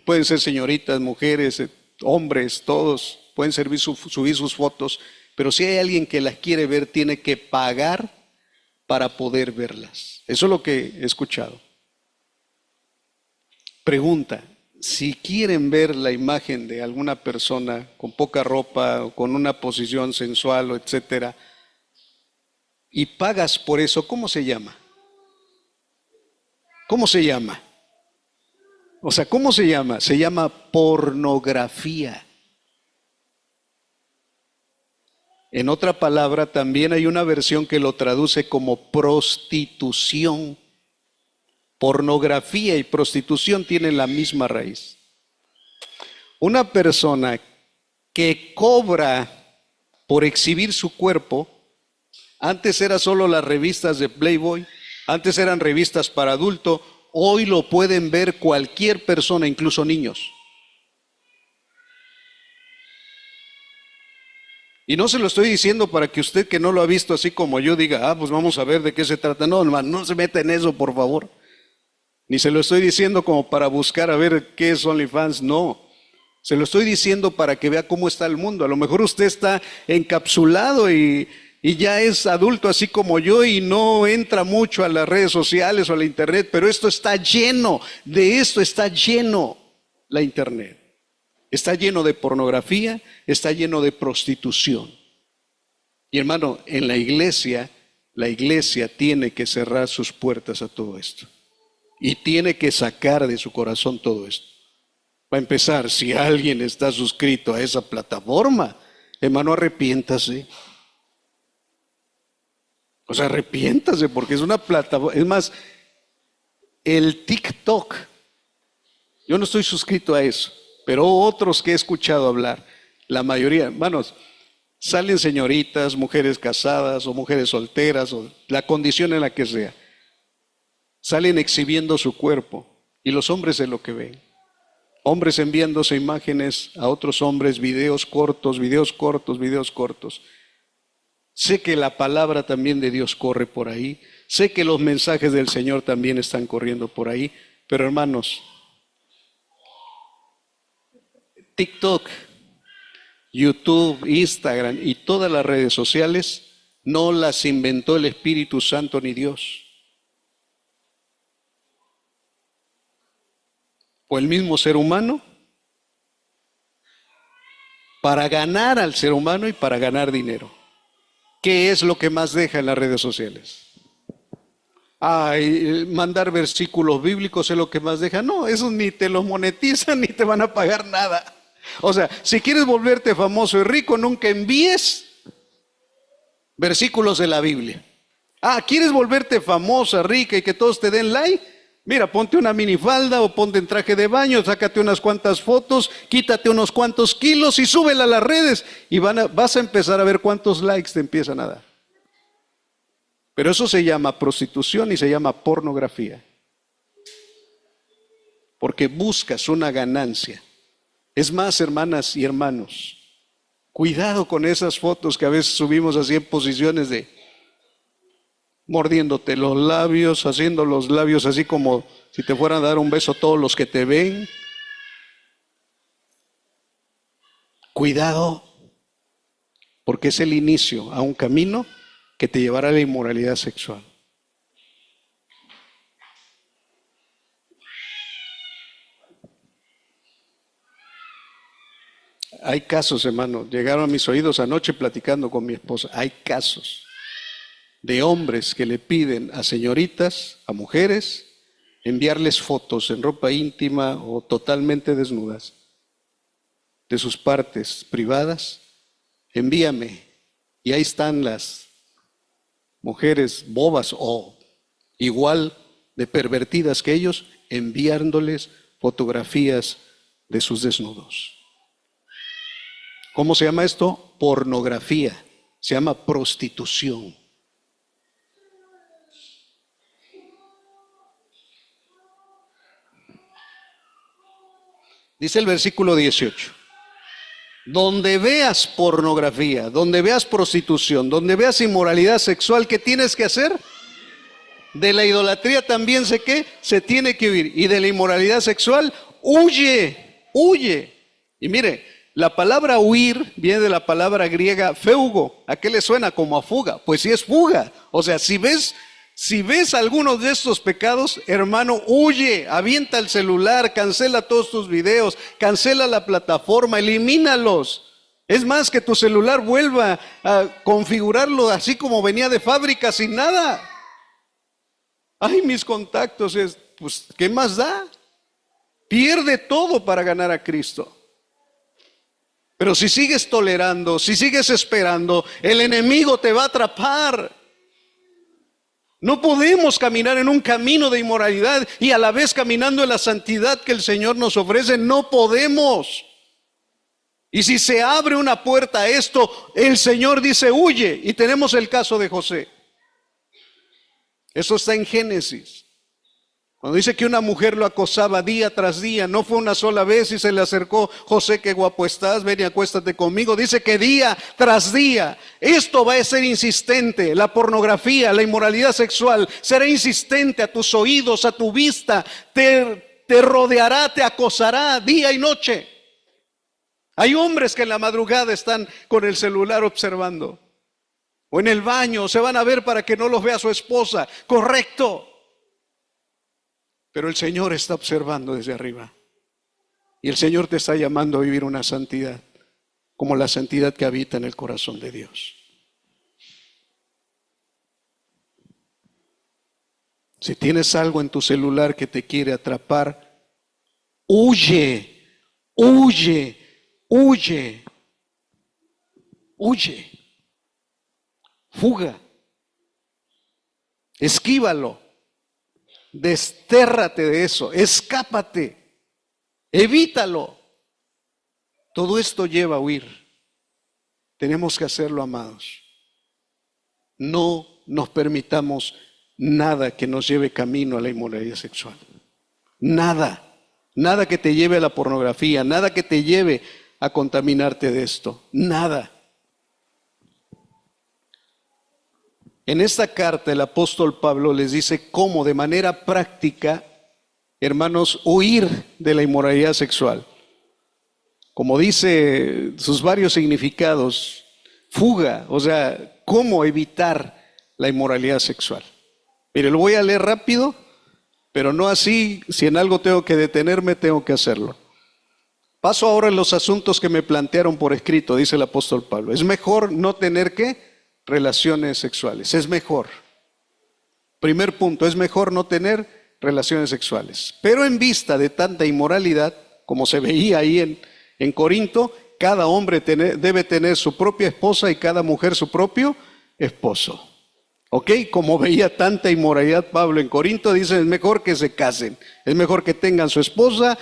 [SPEAKER 1] Pueden ser señoritas, mujeres, hombres, todos pueden subir sus fotos, pero si hay alguien que las quiere ver, tiene que pagar para poder verlas. Eso es lo que he escuchado. Pregunta, si quieren ver la imagen de alguna persona con poca ropa o con una posición sensual, etcétera, y pagas por eso, ¿cómo se llama? ¿Cómo se llama? O sea, ¿cómo se llama? Se llama pornografía. En otra palabra, también hay una versión que lo traduce como prostitución. Pornografía y prostitución tienen la misma raíz. Una persona que cobra por exhibir su cuerpo, antes era solo las revistas de Playboy, antes eran revistas para adultos, hoy lo pueden ver cualquier persona, incluso niños. Y no se lo estoy diciendo para que usted que no lo ha visto así como yo diga, pues vamos a ver de qué se trata. No, hermano, no se meta en eso, por favor. Ni se lo estoy diciendo como para buscar a ver qué es OnlyFans, no. Se lo estoy diciendo para que vea cómo está el mundo. A lo mejor usted está encapsulado y ya es adulto así como yo y no entra mucho a las redes sociales o a la internet, pero esto está lleno, de esto está lleno la internet. Está lleno de pornografía, está lleno de prostitución. Y hermano, en la iglesia tiene que cerrar sus puertas a todo esto. Y tiene que sacar de su corazón todo esto. Para empezar, si alguien está suscrito a esa plataforma, hermano, arrepiéntase. O sea, arrepiéntase porque es una plataforma. Es más, el TikTok, yo no estoy suscrito a eso, pero otros que he escuchado hablar, la mayoría, hermanos, salen señoritas, mujeres casadas o mujeres solteras o la condición en la que sea. Salen exhibiendo su cuerpo y los hombres es lo que ven. Hombres enviándose imágenes a otros hombres, videos cortos, videos cortos, videos cortos. Sé que la palabra también de Dios corre por ahí. Sé que los mensajes del Señor también están corriendo por ahí. Pero hermanos, TikTok, YouTube, Instagram y todas las redes sociales no las inventó el Espíritu Santo ni Dios. O el mismo ser humano para ganar al ser humano y para ganar dinero. ¿Qué es lo que más deja en las redes sociales? Mandar versículos bíblicos es lo que más deja. No, esos ni te los monetizan ni te van a pagar nada. O sea, si quieres volverte famoso y rico, nunca envíes versículos de la Biblia. ¿Quieres volverte famosa, rica y que todos te den like? Mira, ponte una minifalda o ponte en traje de baño, sácate unas cuantas fotos, quítate unos cuantos kilos y súbela a las redes y vas a empezar a ver cuántos likes te empiezan a dar. Pero eso se llama prostitución y se llama pornografía. Porque buscas una ganancia. Es más, hermanas y hermanos, cuidado con esas fotos que a veces subimos así en posiciones de mordiéndote los labios, haciendo los labios así como si te fueran a dar un beso a todos los que te ven. Cuidado, porque es el inicio a un camino que te llevará a la inmoralidad sexual. Hay casos, hermano, llegaron a mis oídos anoche platicando con mi esposa, hay casos de hombres que le piden a señoritas, a mujeres, enviarles fotos en ropa íntima o totalmente desnudas de sus partes privadas. Envíame. Y ahí están las mujeres bobas o igual de pervertidas que ellos, enviándoles fotografías de sus desnudos. ¿Cómo se llama esto? Pornografía. Se llama prostitución. Dice el versículo 18. Donde veas pornografía, donde veas prostitución, donde veas inmoralidad sexual, ¿qué tienes que hacer? De la idolatría también se tiene que huir. Y de la inmoralidad sexual, huye, huye. Y mire, la palabra huir viene de la palabra griega feugo. ¿A qué le suena? Como a fuga. Pues sí es fuga. O sea, si ves algunos de estos pecados, hermano, huye, avienta el celular, cancela todos tus videos, cancela la plataforma, elimínalos. Es más, que tu celular vuelva a configurarlo así como venía de fábrica, sin nada. Ay, mis contactos, pues, ¿qué más da? Pierde todo para ganar a Cristo. Pero si sigues tolerando, si sigues esperando, el enemigo te va a atrapar. No podemos caminar en un camino de inmoralidad y a la vez caminando en la santidad que el Señor nos ofrece. No podemos. Y si se abre una puerta a esto, el Señor dice huye. Y tenemos el caso de José. Eso está en Génesis. Cuando dice que una mujer lo acosaba día tras día, no fue una sola vez y se le acercó: José, qué guapo estás, ven y acuéstate conmigo. Dice que día tras día. Esto va a ser insistente. La pornografía, la inmoralidad sexual será insistente a tus oídos, a tu vista. Te rodeará, te acosará día y noche. Hay hombres que en la madrugada están con el celular observando. O en el baño, se van a ver para que no los vea su esposa. Correcto. Pero el Señor está observando desde arriba. Y el Señor te está llamando a vivir una santidad, como la santidad que habita en el corazón de Dios. Si tienes algo en tu celular que te quiere atrapar, huye, huye, huye, huye. Fuga. Esquívalo. Destérrate de eso. Escápate. Evítalo. Todo esto lleva a huir. Tenemos que hacerlo, amados. No nos permitamos nada que nos lleve camino a la inmoralidad sexual. Nada. Nada que te lleve a la pornografía. Nada que te lleve a contaminarte de esto. Nada. En esta carta el apóstol Pablo les dice cómo de manera práctica, hermanos, huir de la inmoralidad sexual. Como dice sus varios significados, fuga, o sea, cómo evitar la inmoralidad sexual. Mire, lo voy a leer rápido, pero no así. Si en algo tengo que detenerme, tengo que hacerlo. Paso ahora en los asuntos que me plantearon por escrito, dice el apóstol Pablo. Es mejor no tener relaciones sexuales. Es mejor. Primer punto, es mejor no tener relaciones sexuales. Pero en vista de tanta inmoralidad, como se veía ahí en Corinto, cada hombre debe tener su propia esposa y cada mujer su propio esposo. ¿Ok? Como veía tanta inmoralidad Pablo en Corinto, dice: es mejor que se casen, es mejor que tengan su esposa,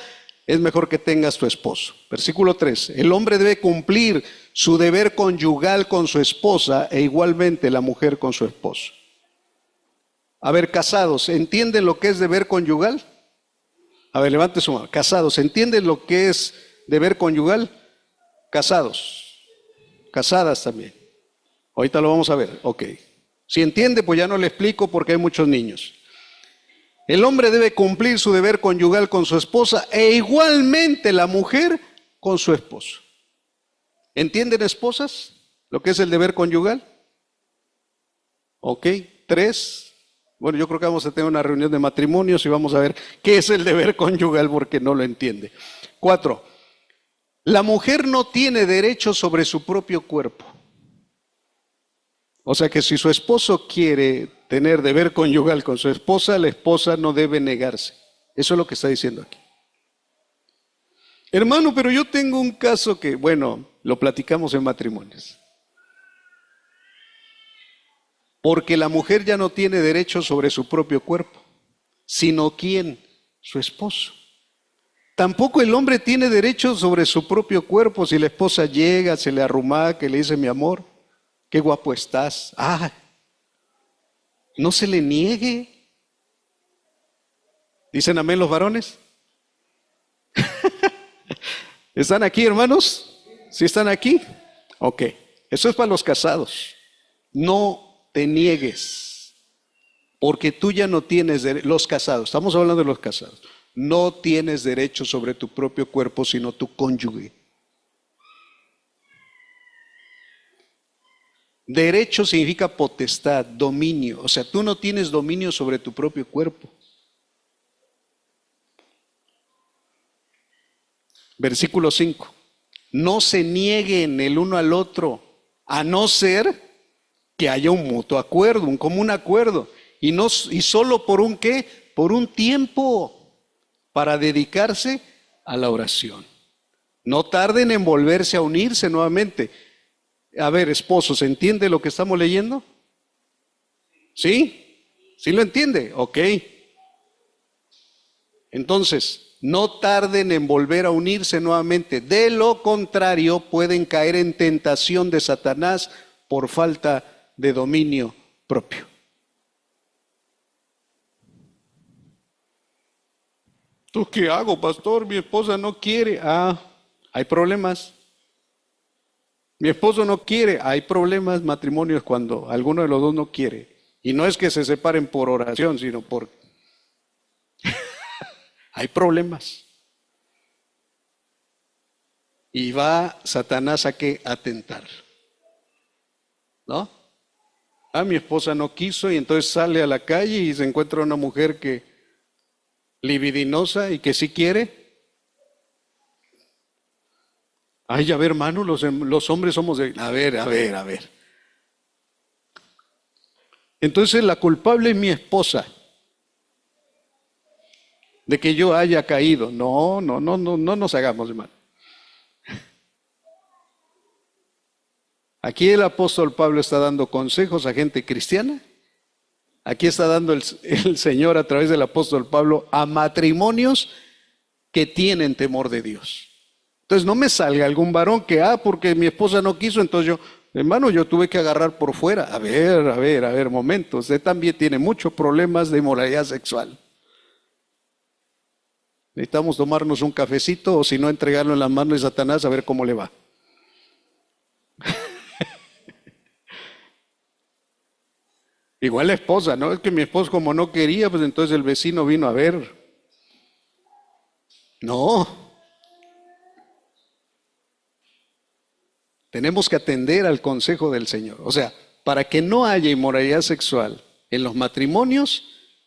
[SPEAKER 1] es mejor que tengas tu esposo. Versículo 3. El hombre debe cumplir su deber conyugal con su esposa e igualmente la mujer con su esposo. A ver, casados, ¿entienden lo que es deber conyugal? A ver, levante su mano. Casados, ¿entienden lo que es deber conyugal? Casados. Casadas también. Ahorita lo vamos a ver. Ok. Si entiende, pues ya no le explico porque hay muchos niños. El hombre debe cumplir su deber conyugal con su esposa e igualmente la mujer con su esposo. ¿Entienden, esposas, lo que es el deber conyugal? Ok. 3. Bueno, yo creo que vamos a tener una reunión de matrimonios y vamos a ver qué es el deber conyugal porque no lo entiende. 4. La mujer no tiene derecho sobre su propio cuerpo. O sea que si su esposo quiere tener deber conyugal con su esposa, la esposa no debe negarse. Eso es lo que está diciendo aquí. Hermano, pero yo tengo un caso que, bueno, lo platicamos en matrimonios. Porque la mujer ya no tiene derecho sobre su propio cuerpo, sino ¿quién? Su esposo. Tampoco el hombre tiene derecho sobre su propio cuerpo si la esposa llega, se le arruma, que le dice mi amor, qué guapo estás. Ah, no se le niegue. ¿Dicen amén los varones? ¿Están aquí, hermanos? ¿Sí están aquí? Ok, eso es para los casados. No te niegues, porque tú ya no tienes derecho, los casados, estamos hablando de los casados, no tienes derecho sobre tu propio cuerpo, sino tu cónyuge. Derecho significa potestad, dominio, o sea, tú no tienes dominio sobre tu propio cuerpo. Versículo 5. No se nieguen el uno al otro, a no ser que haya un mutuo acuerdo, un común acuerdo. Y solo por un ¿qué? Por un tiempo para dedicarse a la oración. No tarden en volverse a unirse nuevamente. A ver, esposos, ¿entiende lo que estamos leyendo? ¿Sí? ¿Sí lo entiende? Ok. Entonces, no tarden en volver a unirse nuevamente. De lo contrario, pueden caer en tentación de Satanás por falta de dominio propio. ¿Tú qué hago, pastor? Mi esposa no quiere. Ah, hay problemas. Mi esposo no quiere. Hay problemas, matrimonios, cuando alguno de los dos no quiere. Y no es que se separen por oración, sino por... Hay problemas. Y va Satanás a qué? A tentar. ¿No? Ah, mi esposa no quiso y entonces sale a la calle y se encuentra una mujer que libidinosa y que sí quiere. Ay, a ver, hermano, los hombres somos de... A ver. Entonces la culpable es mi esposa de que yo haya caído. No nos hagamos, hermano. Aquí el apóstol Pablo está dando consejos a gente cristiana. Aquí está dando el Señor a través del apóstol Pablo a matrimonios que tienen temor de Dios. Entonces no me salga algún varón que, porque mi esposa no quiso, entonces yo, hermano, yo tuve que agarrar por fuera. A ver, momento. Usted también tiene muchos problemas de inmoralidad sexual. Necesitamos tomarnos un cafecito o si no entregarlo en las manos de Satanás a ver cómo le va. Igual la esposa, ¿no? Es que mi esposo como no quería, pues entonces el vecino vino a ver. No. Tenemos que atender al consejo del Señor. O sea, para que no haya inmoralidad sexual en los matrimonios,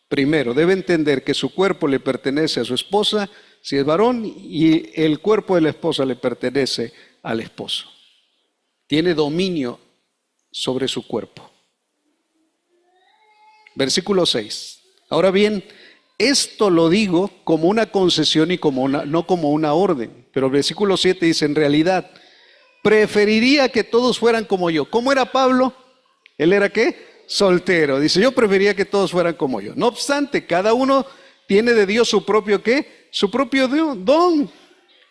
[SPEAKER 1] primero debe entender que su cuerpo le pertenece a su esposa, si es varón, y el cuerpo de la esposa le pertenece al esposo. Tiene dominio sobre su cuerpo. Versículo 6. Ahora bien, esto lo digo como una concesión y no como una orden. Pero el versículo 7 dice, en realidad, preferiría que todos fueran como yo. ¿Cómo era Pablo? ¿Él era qué? Soltero. Dice, yo preferiría que todos fueran como yo. No obstante, cada uno tiene de Dios su propio ¿qué? Su propio don.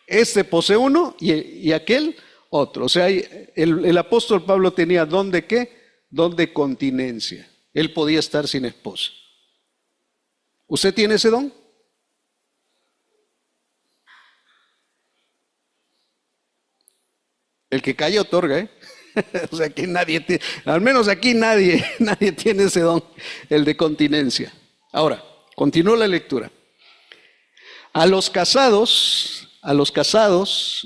[SPEAKER 1] Este posee uno y aquel otro. O sea, el apóstol Pablo tenía don de ¿qué? Don de continencia. Él podía estar sin esposa. ¿Usted tiene ese don? El que calla otorga, ¿eh? O sea, que nadie tiene, al menos aquí nadie tiene ese don, el de continencia. Ahora, continúo la lectura. A los casados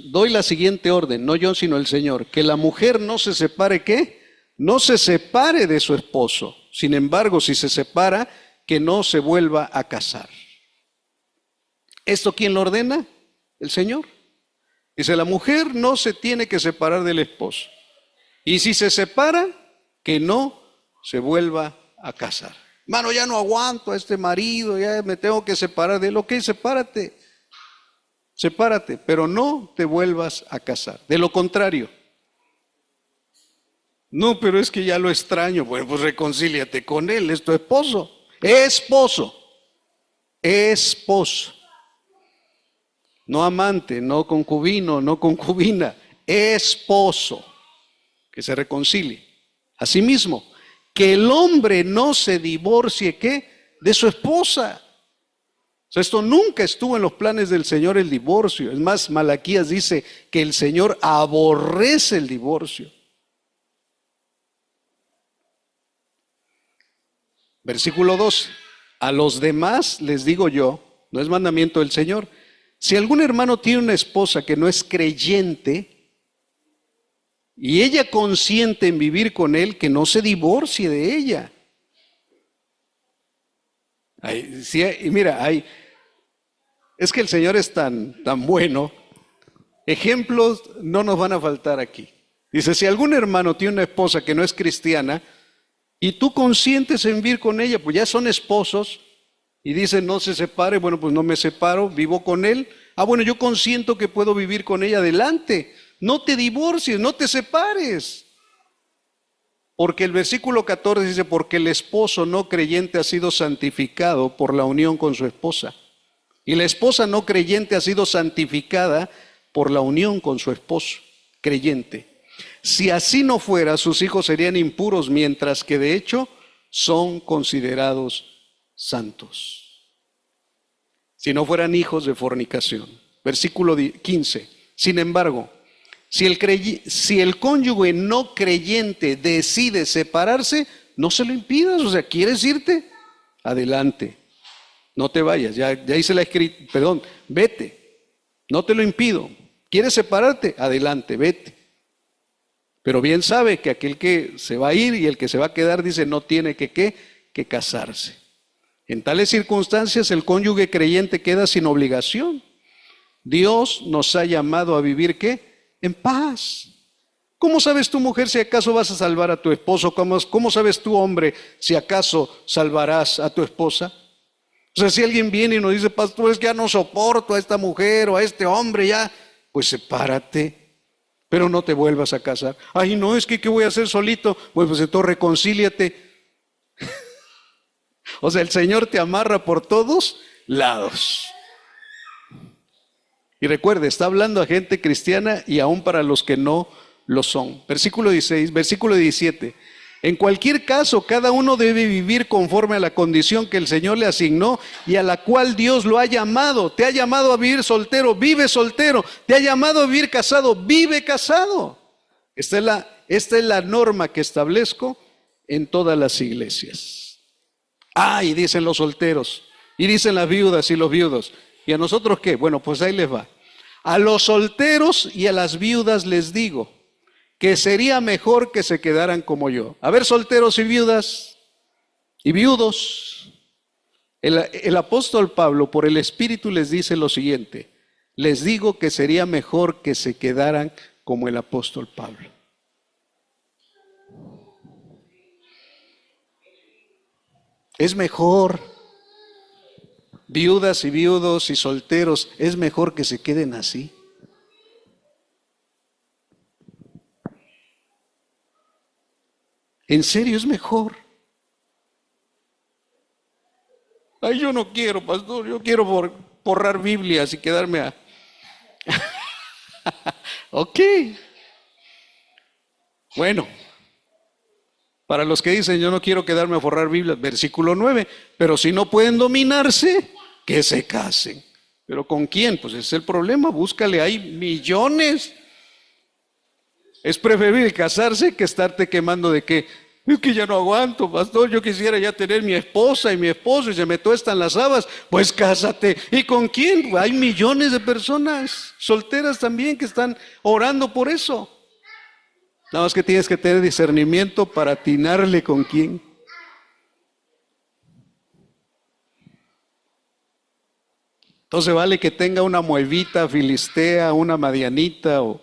[SPEAKER 1] doy la siguiente orden, no yo sino el Señor, que la mujer no se separe, ¿qué? No se separe de su esposo. Sin embargo, si se separa, que no se vuelva a casar. ¿Esto quién lo ordena? El Señor. Dice, la mujer no se tiene que separar del esposo. Y si se separa, que no se vuelva a casar. Hermano, ya no aguanto a este marido, ya me tengo que separar de él. Ok, sepárate, pero no te vuelvas a casar. De lo contrario, no, pero es que ya lo extraño. Bueno, pues reconcíliate con él, es tu esposo. Esposo. No amante, no concubino, no concubina. Esposo. Que se reconcilie. Asimismo, que el hombre no se divorcie, ¿qué? De su esposa. O sea, esto nunca estuvo en los planes del Señor, el divorcio. Es más, Malaquías dice que el Señor aborrece el divorcio. Versículo 12. A los demás les digo yo, no es mandamiento del Señor, si algún hermano tiene una esposa que no es creyente y ella consiente en vivir con él, que no se divorcie de ella. Y mira, es que el Señor es tan bueno. Ejemplos no nos van a faltar aquí. Dice, si algún hermano tiene una esposa que no es cristiana y tú consientes en vivir con ella, pues ya son esposos, y dice no se separe, bueno, pues no me separo, vivo con él. Bueno, yo consiento que puedo vivir con ella, adelante. No te divorcies, no te separes. Porque el versículo 14 dice, porque el esposo no creyente ha sido santificado por la unión con su esposa. Y la esposa no creyente ha sido santificada por la unión con su esposo creyente. Si así no fuera, sus hijos serían impuros, mientras que de hecho son considerados santos. Si no fueran hijos de fornicación. Versículo 15. Sin embargo, si el cónyuge no creyente decide separarse, no se lo impidas. O sea, ¿quieres irte? Adelante. No te vayas. Ya hice la escritura. Perdón, vete. No te lo impido. ¿Quieres separarte? Adelante, vete. Pero bien sabe que aquel que se va a ir y el que se va a quedar, dice, no tiene que casarse. En tales circunstancias, el cónyuge creyente queda sin obligación. Dios nos ha llamado a vivir, ¿qué? En paz. ¿Cómo sabes tú, mujer, si acaso vas a salvar a tu esposo? ¿Cómo sabes tú, hombre, si acaso salvarás a tu esposa? O sea, si alguien viene y nos dice, pastor, es que ya no soporto a esta mujer o a este hombre, ya, pues sepárate. Pero no te vuelvas a casar. Ay, no, es que ¿qué voy a hacer solito? Pues entonces reconcíliate. O sea, el Señor te amarra por todos lados. Y recuerde, está hablando a gente cristiana y aún para los que no lo son. Versículo 16, versículo 17. En cualquier caso, cada uno debe vivir conforme a la condición que el Señor le asignó y a la cual Dios lo ha llamado. Te ha llamado a vivir soltero, vive soltero. Te ha llamado a vivir casado, vive casado. Esta es la norma que establezco en todas las iglesias. Y dicen los solteros, y dicen las viudas y los viudos. ¿Y a nosotros qué? Bueno, pues ahí les va. A los solteros y a las viudas les digo que sería mejor que se quedaran como yo. A ver, solteros y viudas y viudos. El apóstol Pablo por el Espíritu les dice lo siguiente: les digo que sería mejor que se quedaran como el apóstol Pablo. Es mejor, viudas y viudos y solteros, es mejor que se queden así. En serio, es mejor. Ay, yo no quiero, pastor, yo quiero borrar Biblias y quedarme a... Ok. Bueno, para los que dicen yo no quiero quedarme a forrar Biblias, versículo 9, pero si no pueden dominarse, que se casen. ¿Pero con quién? Pues ese es el problema, búscale, hay millones. Es preferible casarse que estarte quemando de que es que ya no aguanto, pastor, yo quisiera ya tener mi esposa y mi esposo y se me tuestan las habas. Pues cásate. ¿Y con quién? Hay millones de personas solteras también que están orando por eso. Nada más que tienes que tener discernimiento para atinarle con quién. Entonces vale que tenga una moabita, filistea, una madianita o...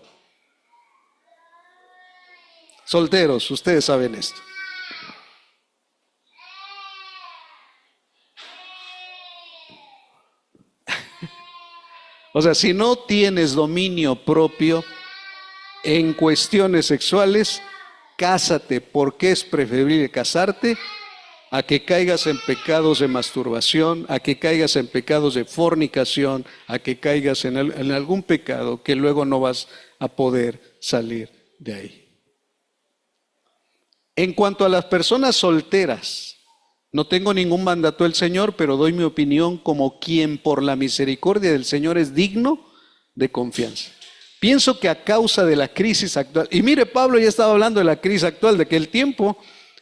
[SPEAKER 1] Solteros, ustedes saben esto. O sea, si no tienes dominio propio en cuestiones sexuales, cásate, porque es preferible casarte a que caigas en pecados de masturbación, a que caigas en pecados de fornicación, a que caigas en algún pecado que luego no vas a poder salir de ahí. En cuanto a las personas solteras, no tengo ningún mandato del Señor, pero doy mi opinión como quien por la misericordia del Señor es digno de confianza. Pienso que a causa de la crisis actual, y mire, Pablo ya estaba hablando de la crisis actual de aquel tiempo,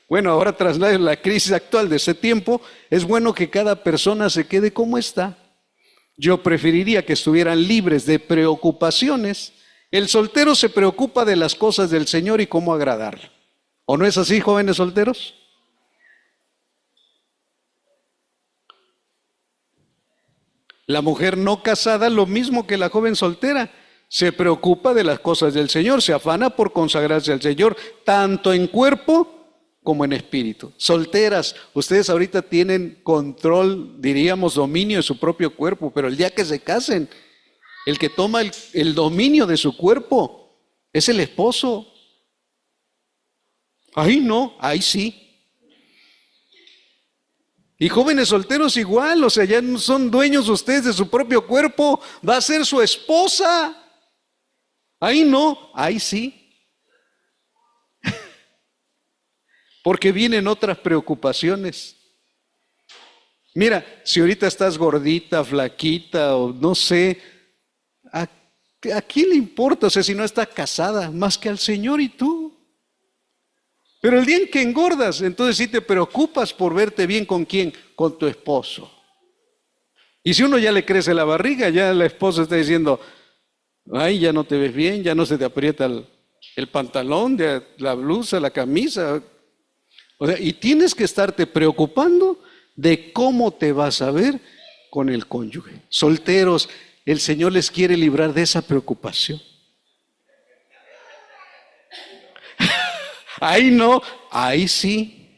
[SPEAKER 1] bueno, ahora traslade la crisis actual de ese tiempo, es bueno que cada persona se quede como está. Yo preferiría que estuvieran libres de preocupaciones. El soltero se preocupa de las cosas del Señor y cómo agradarlo. ¿O no es así, jóvenes solteros? La mujer no casada, lo mismo que la joven soltera, se preocupa de las cosas del Señor, se afana por consagrarse al Señor, tanto en cuerpo como en espíritu. Solteras, ustedes ahorita tienen control, diríamos, dominio de su propio cuerpo, pero el día que se casen, el que toma el dominio de su cuerpo es el esposo. Ahí no, ahí sí. Y jóvenes solteros igual, o sea, ya no son dueños ustedes de su propio cuerpo, va a ser su esposa. Ahí no, ahí sí. Porque vienen otras preocupaciones. Mira, si ahorita estás gordita, flaquita o no sé, ¿a quién le importa? O sea, si no está casada, más que al Señor y tú. Pero el día en que engordas, entonces sí te preocupas por verte bien ¿con quién? Con tu esposo. Y si uno ya le crece la barriga, ya la esposa está diciendo, ay, ya no te ves bien, ya no se te aprieta el pantalón, la blusa, la camisa. O sea, y tienes que estarte preocupando de cómo te vas a ver con el cónyuge. Solteros, el Señor les quiere librar de esa preocupación. Ahí no, ahí sí.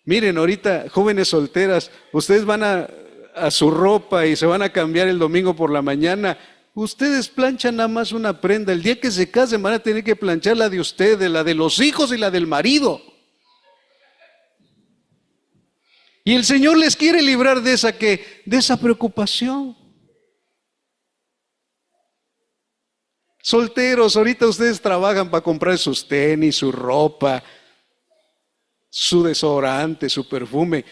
[SPEAKER 1] Miren, ahorita, jóvenes solteras, ustedes van a su ropa y se van a cambiar el domingo por la mañana. Ustedes planchan nada más una prenda. El día que se casen van a tener que planchar la de ustedes, la de los hijos y la del marido. Y el Señor les quiere librar de esa preocupación. Solteros, ahorita ustedes trabajan para comprar sus tenis, su ropa, su desodorante, su perfume.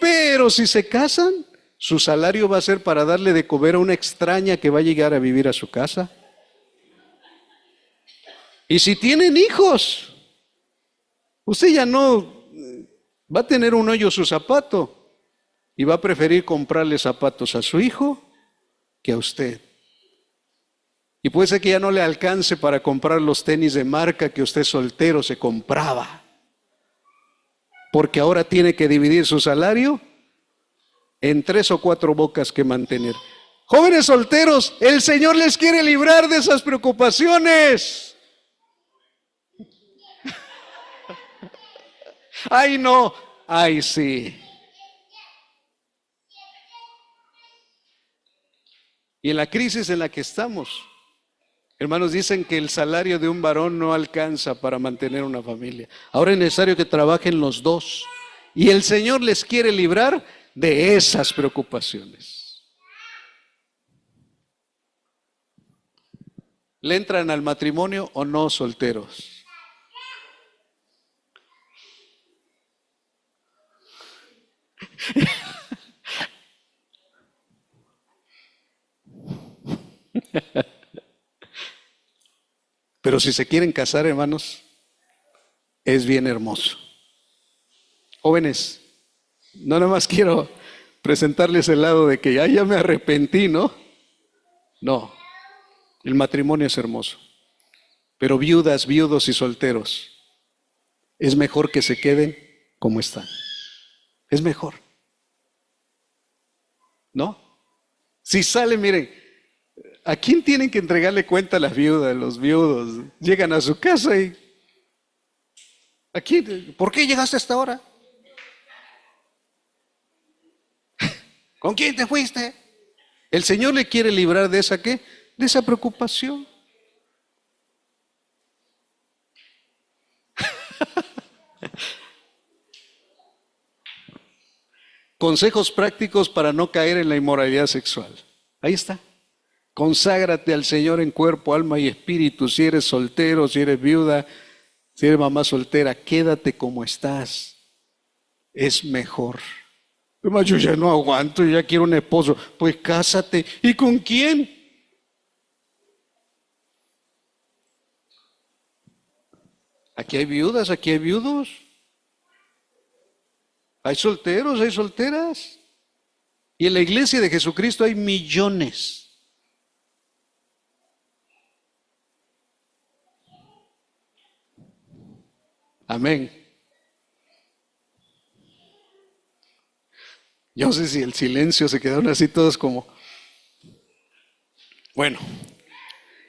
[SPEAKER 1] Pero si se casan, su salario va a ser para darle de comer a una extraña que va a llegar a vivir a su casa. Y si tienen hijos, usted ya no va a tener un hoyo su zapato y va a preferir comprarle zapatos a su hijo que a usted. Y puede ser que ya no le alcance para comprar los tenis de marca que usted soltero se compraba. Porque ahora tiene que dividir su salario en 3 o 4 bocas que mantener. Jóvenes solteros, el Señor les quiere librar de esas preocupaciones. Ay no, ay sí. Y en la crisis en la que estamos, hermanos, dicen que el salario de un varón no alcanza para mantener una familia. Ahora es necesario que trabajen los dos. Y el Señor les quiere librar de esas preocupaciones. ¿Le entran al matrimonio o no, solteros? Pero si se quieren casar, hermanos, es bien hermoso. Jóvenes, no nada más quiero presentarles el lado de que ya me arrepentí, ¿no? No, el matrimonio es hermoso. Pero viudas, viudos y solteros, es mejor que se queden como están. Es mejor. ¿No? Si salen, miren, ¿a quién tienen que entregarle cuenta las viudas, los viudos? Llegan a su casa y ¿a quién? ¿Por qué llegaste a esta hora? ¿Con quién te fuiste? El Señor le quiere librar de esa ¿qué? De esa preocupación. Consejos prácticos para no caer en la inmoralidad sexual. Ahí está. Conságrate al Señor en cuerpo, alma y espíritu. Si eres soltero, si eres viuda, si eres mamá soltera, quédate como estás. Es mejor. Además, yo ya no aguanto, yo ya quiero un esposo. Pues cásate. ¿Y con quién? Aquí hay viudas, aquí hay viudos. Hay solteros, hay solteras. Y en la iglesia de Jesucristo hay millones. Amén. Yo no sé si el silencio se quedaron así todos como... Bueno,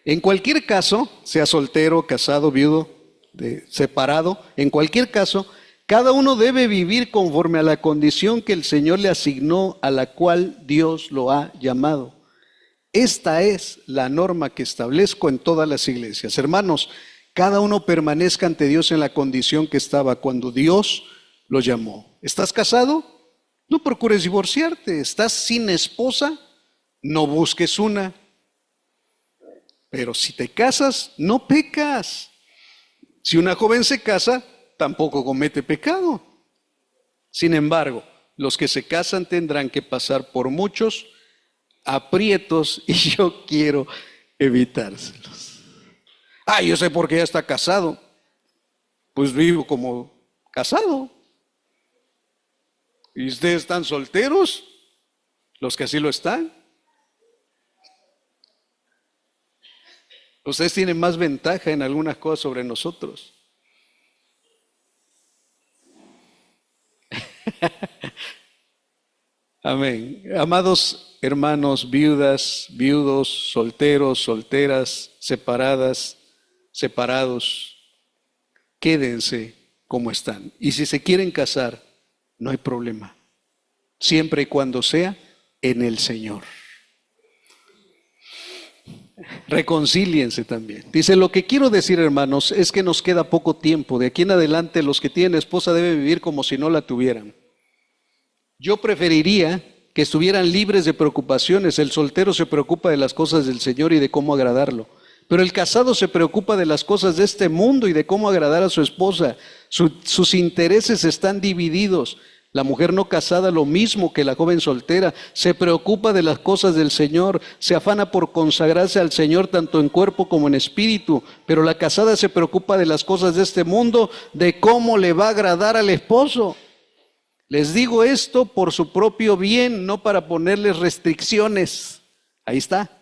[SPEAKER 1] en cualquier caso, sea soltero, casado, viudo, separado, en cualquier caso, cada uno debe vivir conforme a la condición que el Señor le asignó, a la cual Dios lo ha llamado. Esta es la norma que establezco en todas las iglesias. Hermanos, cada uno permanezca ante Dios en la condición que estaba cuando Dios lo llamó. ¿Estás casado? No procures divorciarte. ¿Estás sin esposa? No busques una. Pero si te casas, no pecas. Si una joven se casa, tampoco comete pecado. Sin embargo, los que se casan tendrán que pasar por muchos aprietos y yo quiero evitárselos. Yo sé por qué ya está casado. Pues vivo como casado. ¿Y ustedes están solteros? Los que así lo están. Ustedes tienen más ventaja en algunas cosas sobre nosotros. Amén. Amados hermanos, viudas, viudos, solteros, solteras, separadas, separados, quédense como están. Y si se quieren casar, no hay problema. Siempre y cuando sea en el Señor. Reconcíliense también. Dice, lo que quiero decir, hermanos, es que nos queda poco tiempo. De aquí en adelante, los que tienen esposa deben vivir como si no la tuvieran. Yo preferiría que estuvieran libres de preocupaciones. El soltero se preocupa de las cosas del Señor y de cómo agradarlo. Pero el casado se preocupa de las cosas de este mundo y de cómo agradar a su esposa. Sus intereses están divididos. La mujer no casada, lo mismo que la joven soltera, se preocupa de las cosas del Señor, se afana por consagrarse al Señor tanto en cuerpo como en espíritu, pero la casada se preocupa de las cosas de este mundo, de cómo le va a agradar al esposo. Les digo esto por su propio bien, no para ponerles restricciones, ahí está,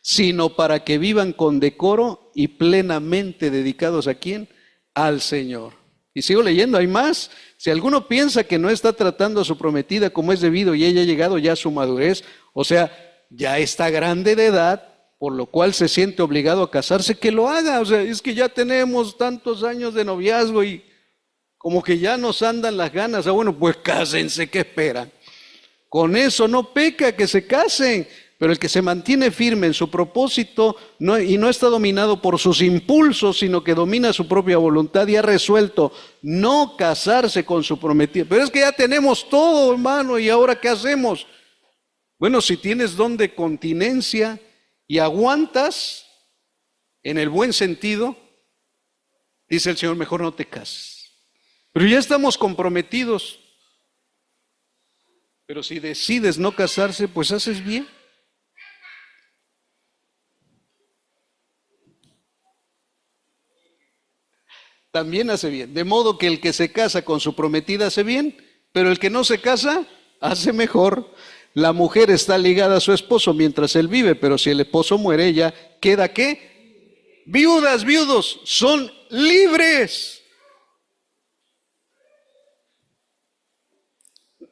[SPEAKER 1] sino para que vivan con decoro y plenamente dedicados ¿a quién? Al Señor. Y sigo leyendo, hay más. Si alguno piensa que no está tratando a su prometida como es debido y ella ha llegado ya a su madurez, o sea, ya está grande de edad, por lo cual se siente obligado a casarse, que lo haga. O sea, es que ya tenemos tantos años de noviazgo y como que ya nos andan las ganas. Bueno, pues cásense, ¿qué esperan? Con eso no peca, que se casen. Pero el que se mantiene firme en su propósito y no está dominado por sus impulsos, sino que domina su propia voluntad y ha resuelto no casarse con su prometida. Pero es que ya tenemos todo, hermano, ¿y ahora qué hacemos? Bueno, si tienes don de continencia y aguantas en el buen sentido, dice el Señor, mejor no te cases. Pero ya estamos comprometidos. Pero si decides no casarse, pues haces bien. También hace bien. De modo que el que se casa con su prometida hace bien, pero el que no se casa hace mejor. La mujer está ligada a su esposo mientras él vive, pero si el esposo muere, ella queda ¿qué? Viudas, viudos, son libres.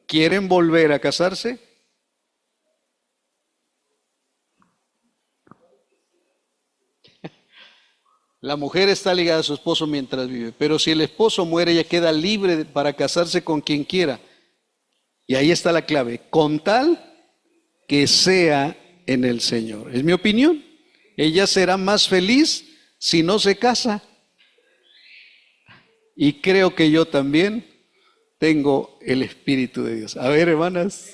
[SPEAKER 1] ¿Quieren volver a casarse? La mujer está ligada a su esposo mientras vive, pero si el esposo muere, ella queda libre para casarse con quien quiera. Y ahí está la clave, con tal que sea en el Señor. Es mi opinión. Ella será más feliz si no se casa. Y creo que yo también tengo el Espíritu de Dios. A ver, hermanas,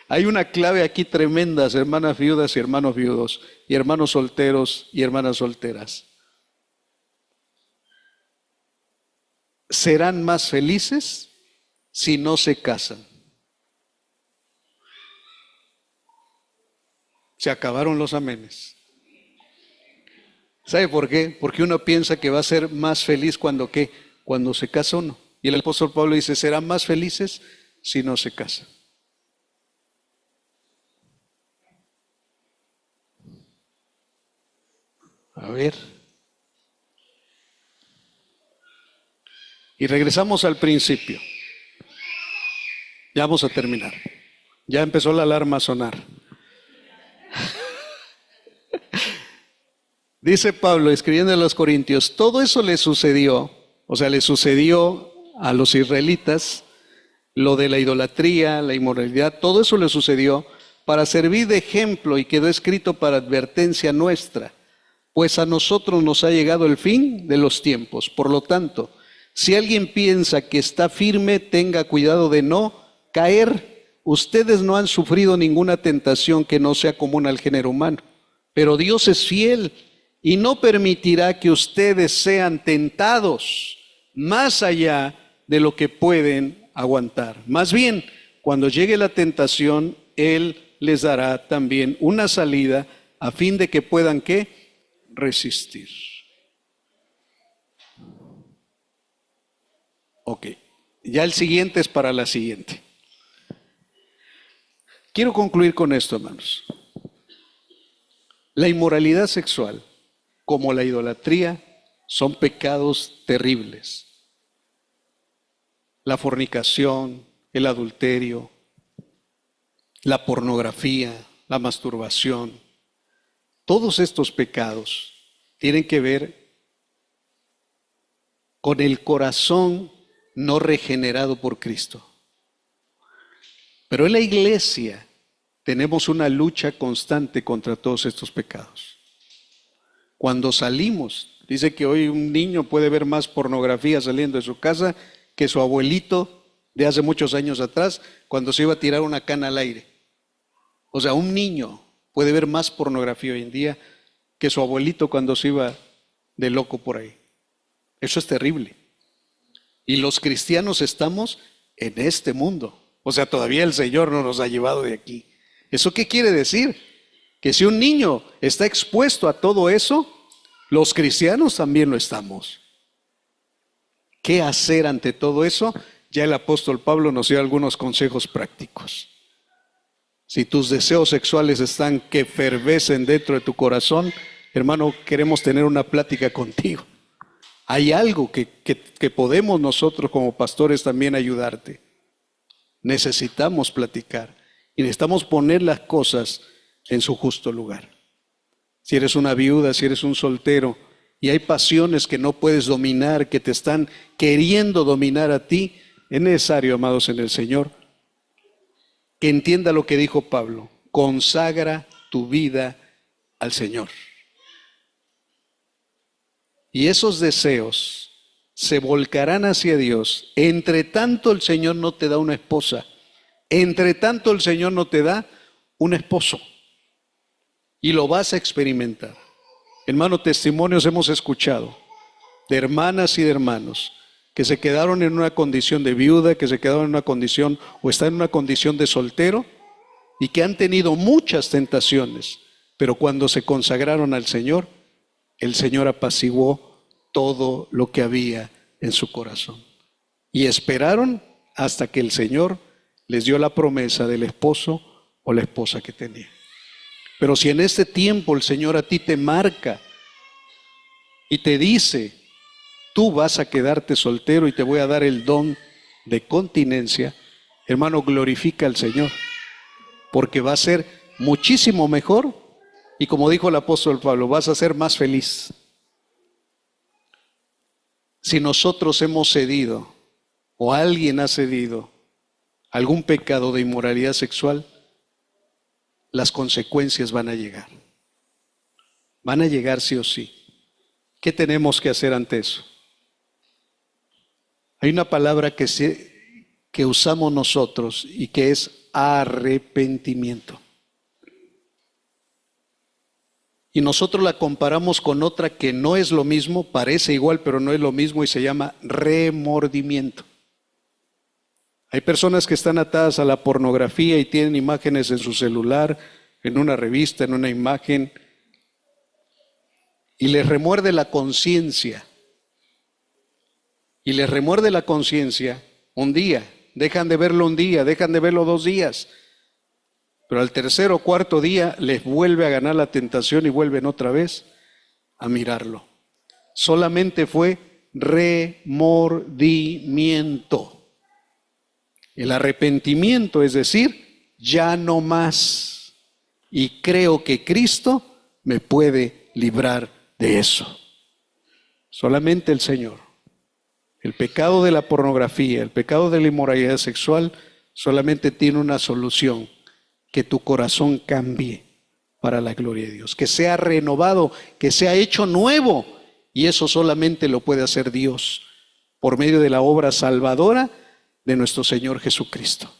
[SPEAKER 1] hay una clave aquí tremenda, hermanas viudas y hermanos viudos, y hermanos solteros y hermanas solteras. Serán más felices si no se casan. Se acabaron los amenes. ¿Sabe por qué? Porque uno piensa que va a ser más feliz cuando ¿qué? Cuando se casa uno. Y el apóstol Pablo dice, serán más felices si no se casan. A ver. Y regresamos al principio. Ya vamos a terminar. Ya empezó la alarma a sonar. Dice Pablo, escribiendo a los Corintios, todo eso le sucedió, o sea, le sucedió a los israelitas, lo de la idolatría, la inmoralidad, todo eso le sucedió para servir de ejemplo y quedó escrito para advertencia nuestra, pues a nosotros nos ha llegado el fin de los tiempos. Por lo tanto, si alguien piensa que está firme, tenga cuidado de no caer. Ustedes no han sufrido ninguna tentación que no sea común al género humano, pero Dios es fiel y no permitirá que ustedes sean tentados más allá de lo que pueden aguantar. Más bien, cuando llegue la tentación, Él les dará también una salida a fin de que puedan ¿qué? Resistir. Ok, ya el siguiente es para la siguiente. Quiero concluir con esto, hermanos. La inmoralidad sexual, como la idolatría, son pecados terribles. La fornicación, el adulterio, la pornografía, la masturbación, todos estos pecados tienen que ver con el corazón no regenerado por Cristo. Pero en la iglesia tenemos una lucha constante contra todos estos pecados. Cuando salimos, dice que hoy un niño puede ver más pornografía saliendo de su casa que su abuelito de hace muchos años atrás cuando se iba a tirar una cana al aire. O sea, un niño puede ver más pornografía hoy en día que su abuelito cuando se iba de loco por ahí. Eso es terrible. Y los cristianos estamos en este mundo. O sea, todavía el Señor no nos ha llevado de aquí. ¿Eso qué quiere decir? Que si un niño está expuesto a todo eso, los cristianos también lo estamos. ¿Qué hacer ante todo eso? Ya el apóstol Pablo nos dio algunos consejos prácticos. Si tus deseos sexuales están que fervecen dentro de tu corazón, hermano, queremos tener una plática contigo. Hay algo que podemos nosotros como pastores también ayudarte. Necesitamos platicar y necesitamos poner las cosas en su justo lugar. Si eres una viuda, si eres un soltero y hay pasiones que no puedes dominar, que te están queriendo dominar a ti, es necesario, amados en el Señor, que entienda lo que dijo Pablo: consagra tu vida al Señor. Y esos deseos se volcarán hacia Dios. Entre tanto el Señor no te da una esposa, entre tanto el Señor no te da un esposo. Y lo vas a experimentar. Hermano, testimonios hemos escuchado de hermanas y de hermanos que se quedaron en una condición de viuda, que se quedaron en una condición o están en una condición de soltero y que han tenido muchas tentaciones, pero cuando se consagraron al Señor, el Señor apaciguó todo lo que había en su corazón. Y esperaron hasta que el Señor les dio la promesa del esposo o la esposa que tenía. Pero si en este tiempo el Señor a ti te marca y te dice, tú vas a quedarte soltero y te voy a dar el don de continencia, hermano, glorifica al Señor, porque va a ser muchísimo mejor y, como dijo el apóstol Pablo, vas a ser más feliz. Si nosotros hemos cedido o alguien ha cedido algún pecado de inmoralidad sexual, las consecuencias van a llegar. Van a llegar sí o sí. ¿Qué tenemos que hacer ante eso? Hay una palabra que usamos nosotros y que es arrepentimiento. Y nosotros la comparamos con otra que no es lo mismo, parece igual, pero no es lo mismo, y se llama remordimiento. Hay personas que están atadas a la pornografía y tienen imágenes en su celular, en una revista, en una imagen, y les remuerde la conciencia. Y les remuerde la conciencia un día. Dejan de verlo un día, dejan de verlo 2 días. Pero al tercer o cuarto día les vuelve a ganar la tentación y vuelven otra vez a mirarlo. Solamente fue remordimiento. El arrepentimiento es decir, ya no más. Y creo que Cristo me puede librar de eso. Solamente el Señor. El pecado de la pornografía, el pecado de la inmoralidad sexual, solamente tiene una solución: que tu corazón cambie para la gloria de Dios, que sea renovado, que sea hecho nuevo. Y eso solamente lo puede hacer Dios por medio de la obra salvadora de nuestro Señor Jesucristo.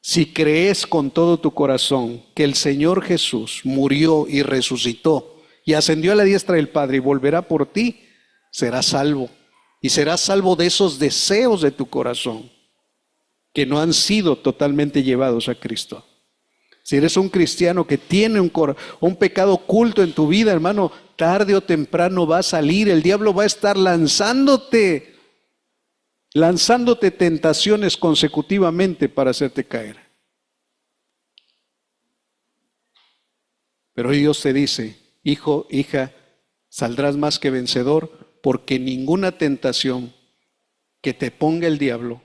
[SPEAKER 1] Si crees con todo tu corazón que el Señor Jesús murió y resucitó y ascendió a la diestra del Padre y volverá por ti, serás salvo. Y serás salvo de esos deseos de tu corazón que no han sido totalmente llevados a Cristo. Si eres un cristiano que tiene un pecado oculto en tu vida, hermano, tarde o temprano va a salir. El diablo va a estar lanzándote tentaciones consecutivamente para hacerte caer. Pero Dios te dice: hijo, hija, saldrás más que vencedor, porque ninguna tentación que te ponga el diablo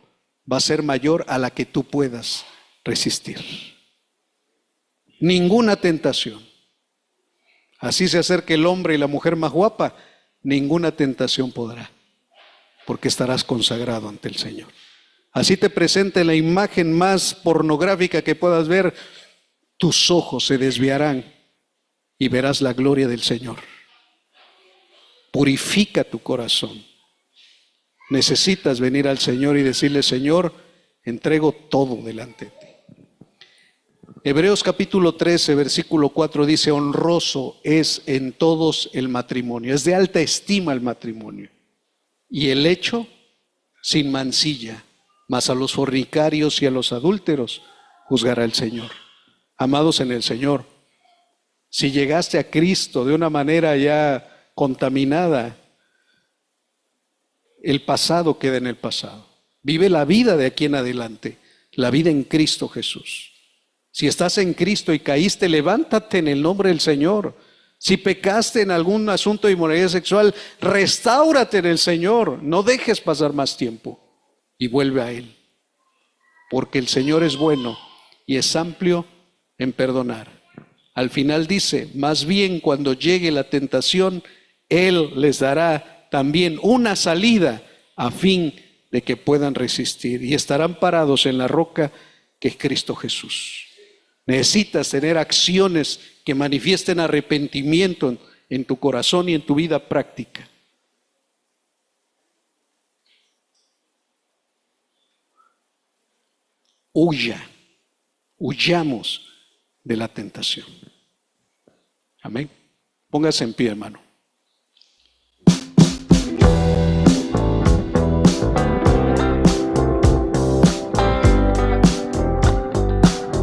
[SPEAKER 1] va a ser mayor a la que tú puedas resistir. Ninguna tentación. Así se acerque el hombre y la mujer más guapa, ninguna tentación podrá, porque estarás consagrado ante el Señor. Así te presente la imagen más pornográfica que puedas ver, tus ojos se desviarán y verás la gloria del Señor. Purifica tu corazón. Necesitas venir al Señor y decirle: Señor, entrego todo delante de ti. Hebreos capítulo 13, versículo 4 dice: honroso es en todos el matrimonio. Es de alta estima el matrimonio. Y el hecho sin mancilla, mas a los fornicarios y a los adúlteros juzgará el Señor. Amados en el Señor, si llegaste a Cristo de una manera ya contaminada, el pasado queda en el pasado. Vive la vida de aquí en adelante, la vida en Cristo Jesús. Si estás en Cristo y caíste, levántate en el nombre del Señor. Si pecaste en algún asunto de inmoralidad sexual, restáurate en el Señor. No dejes pasar más tiempo y vuelve a Él. Porque el Señor es bueno y es amplio en perdonar. Al final dice: más bien cuando llegue la tentación, Él les dará también una salida a fin de que puedan resistir y estarán parados en la roca que es Cristo Jesús. Necesitas tener acciones que manifiesten arrepentimiento en tu corazón y en tu vida práctica. Huyamos de la tentación. Amén. Póngase en pie, hermano.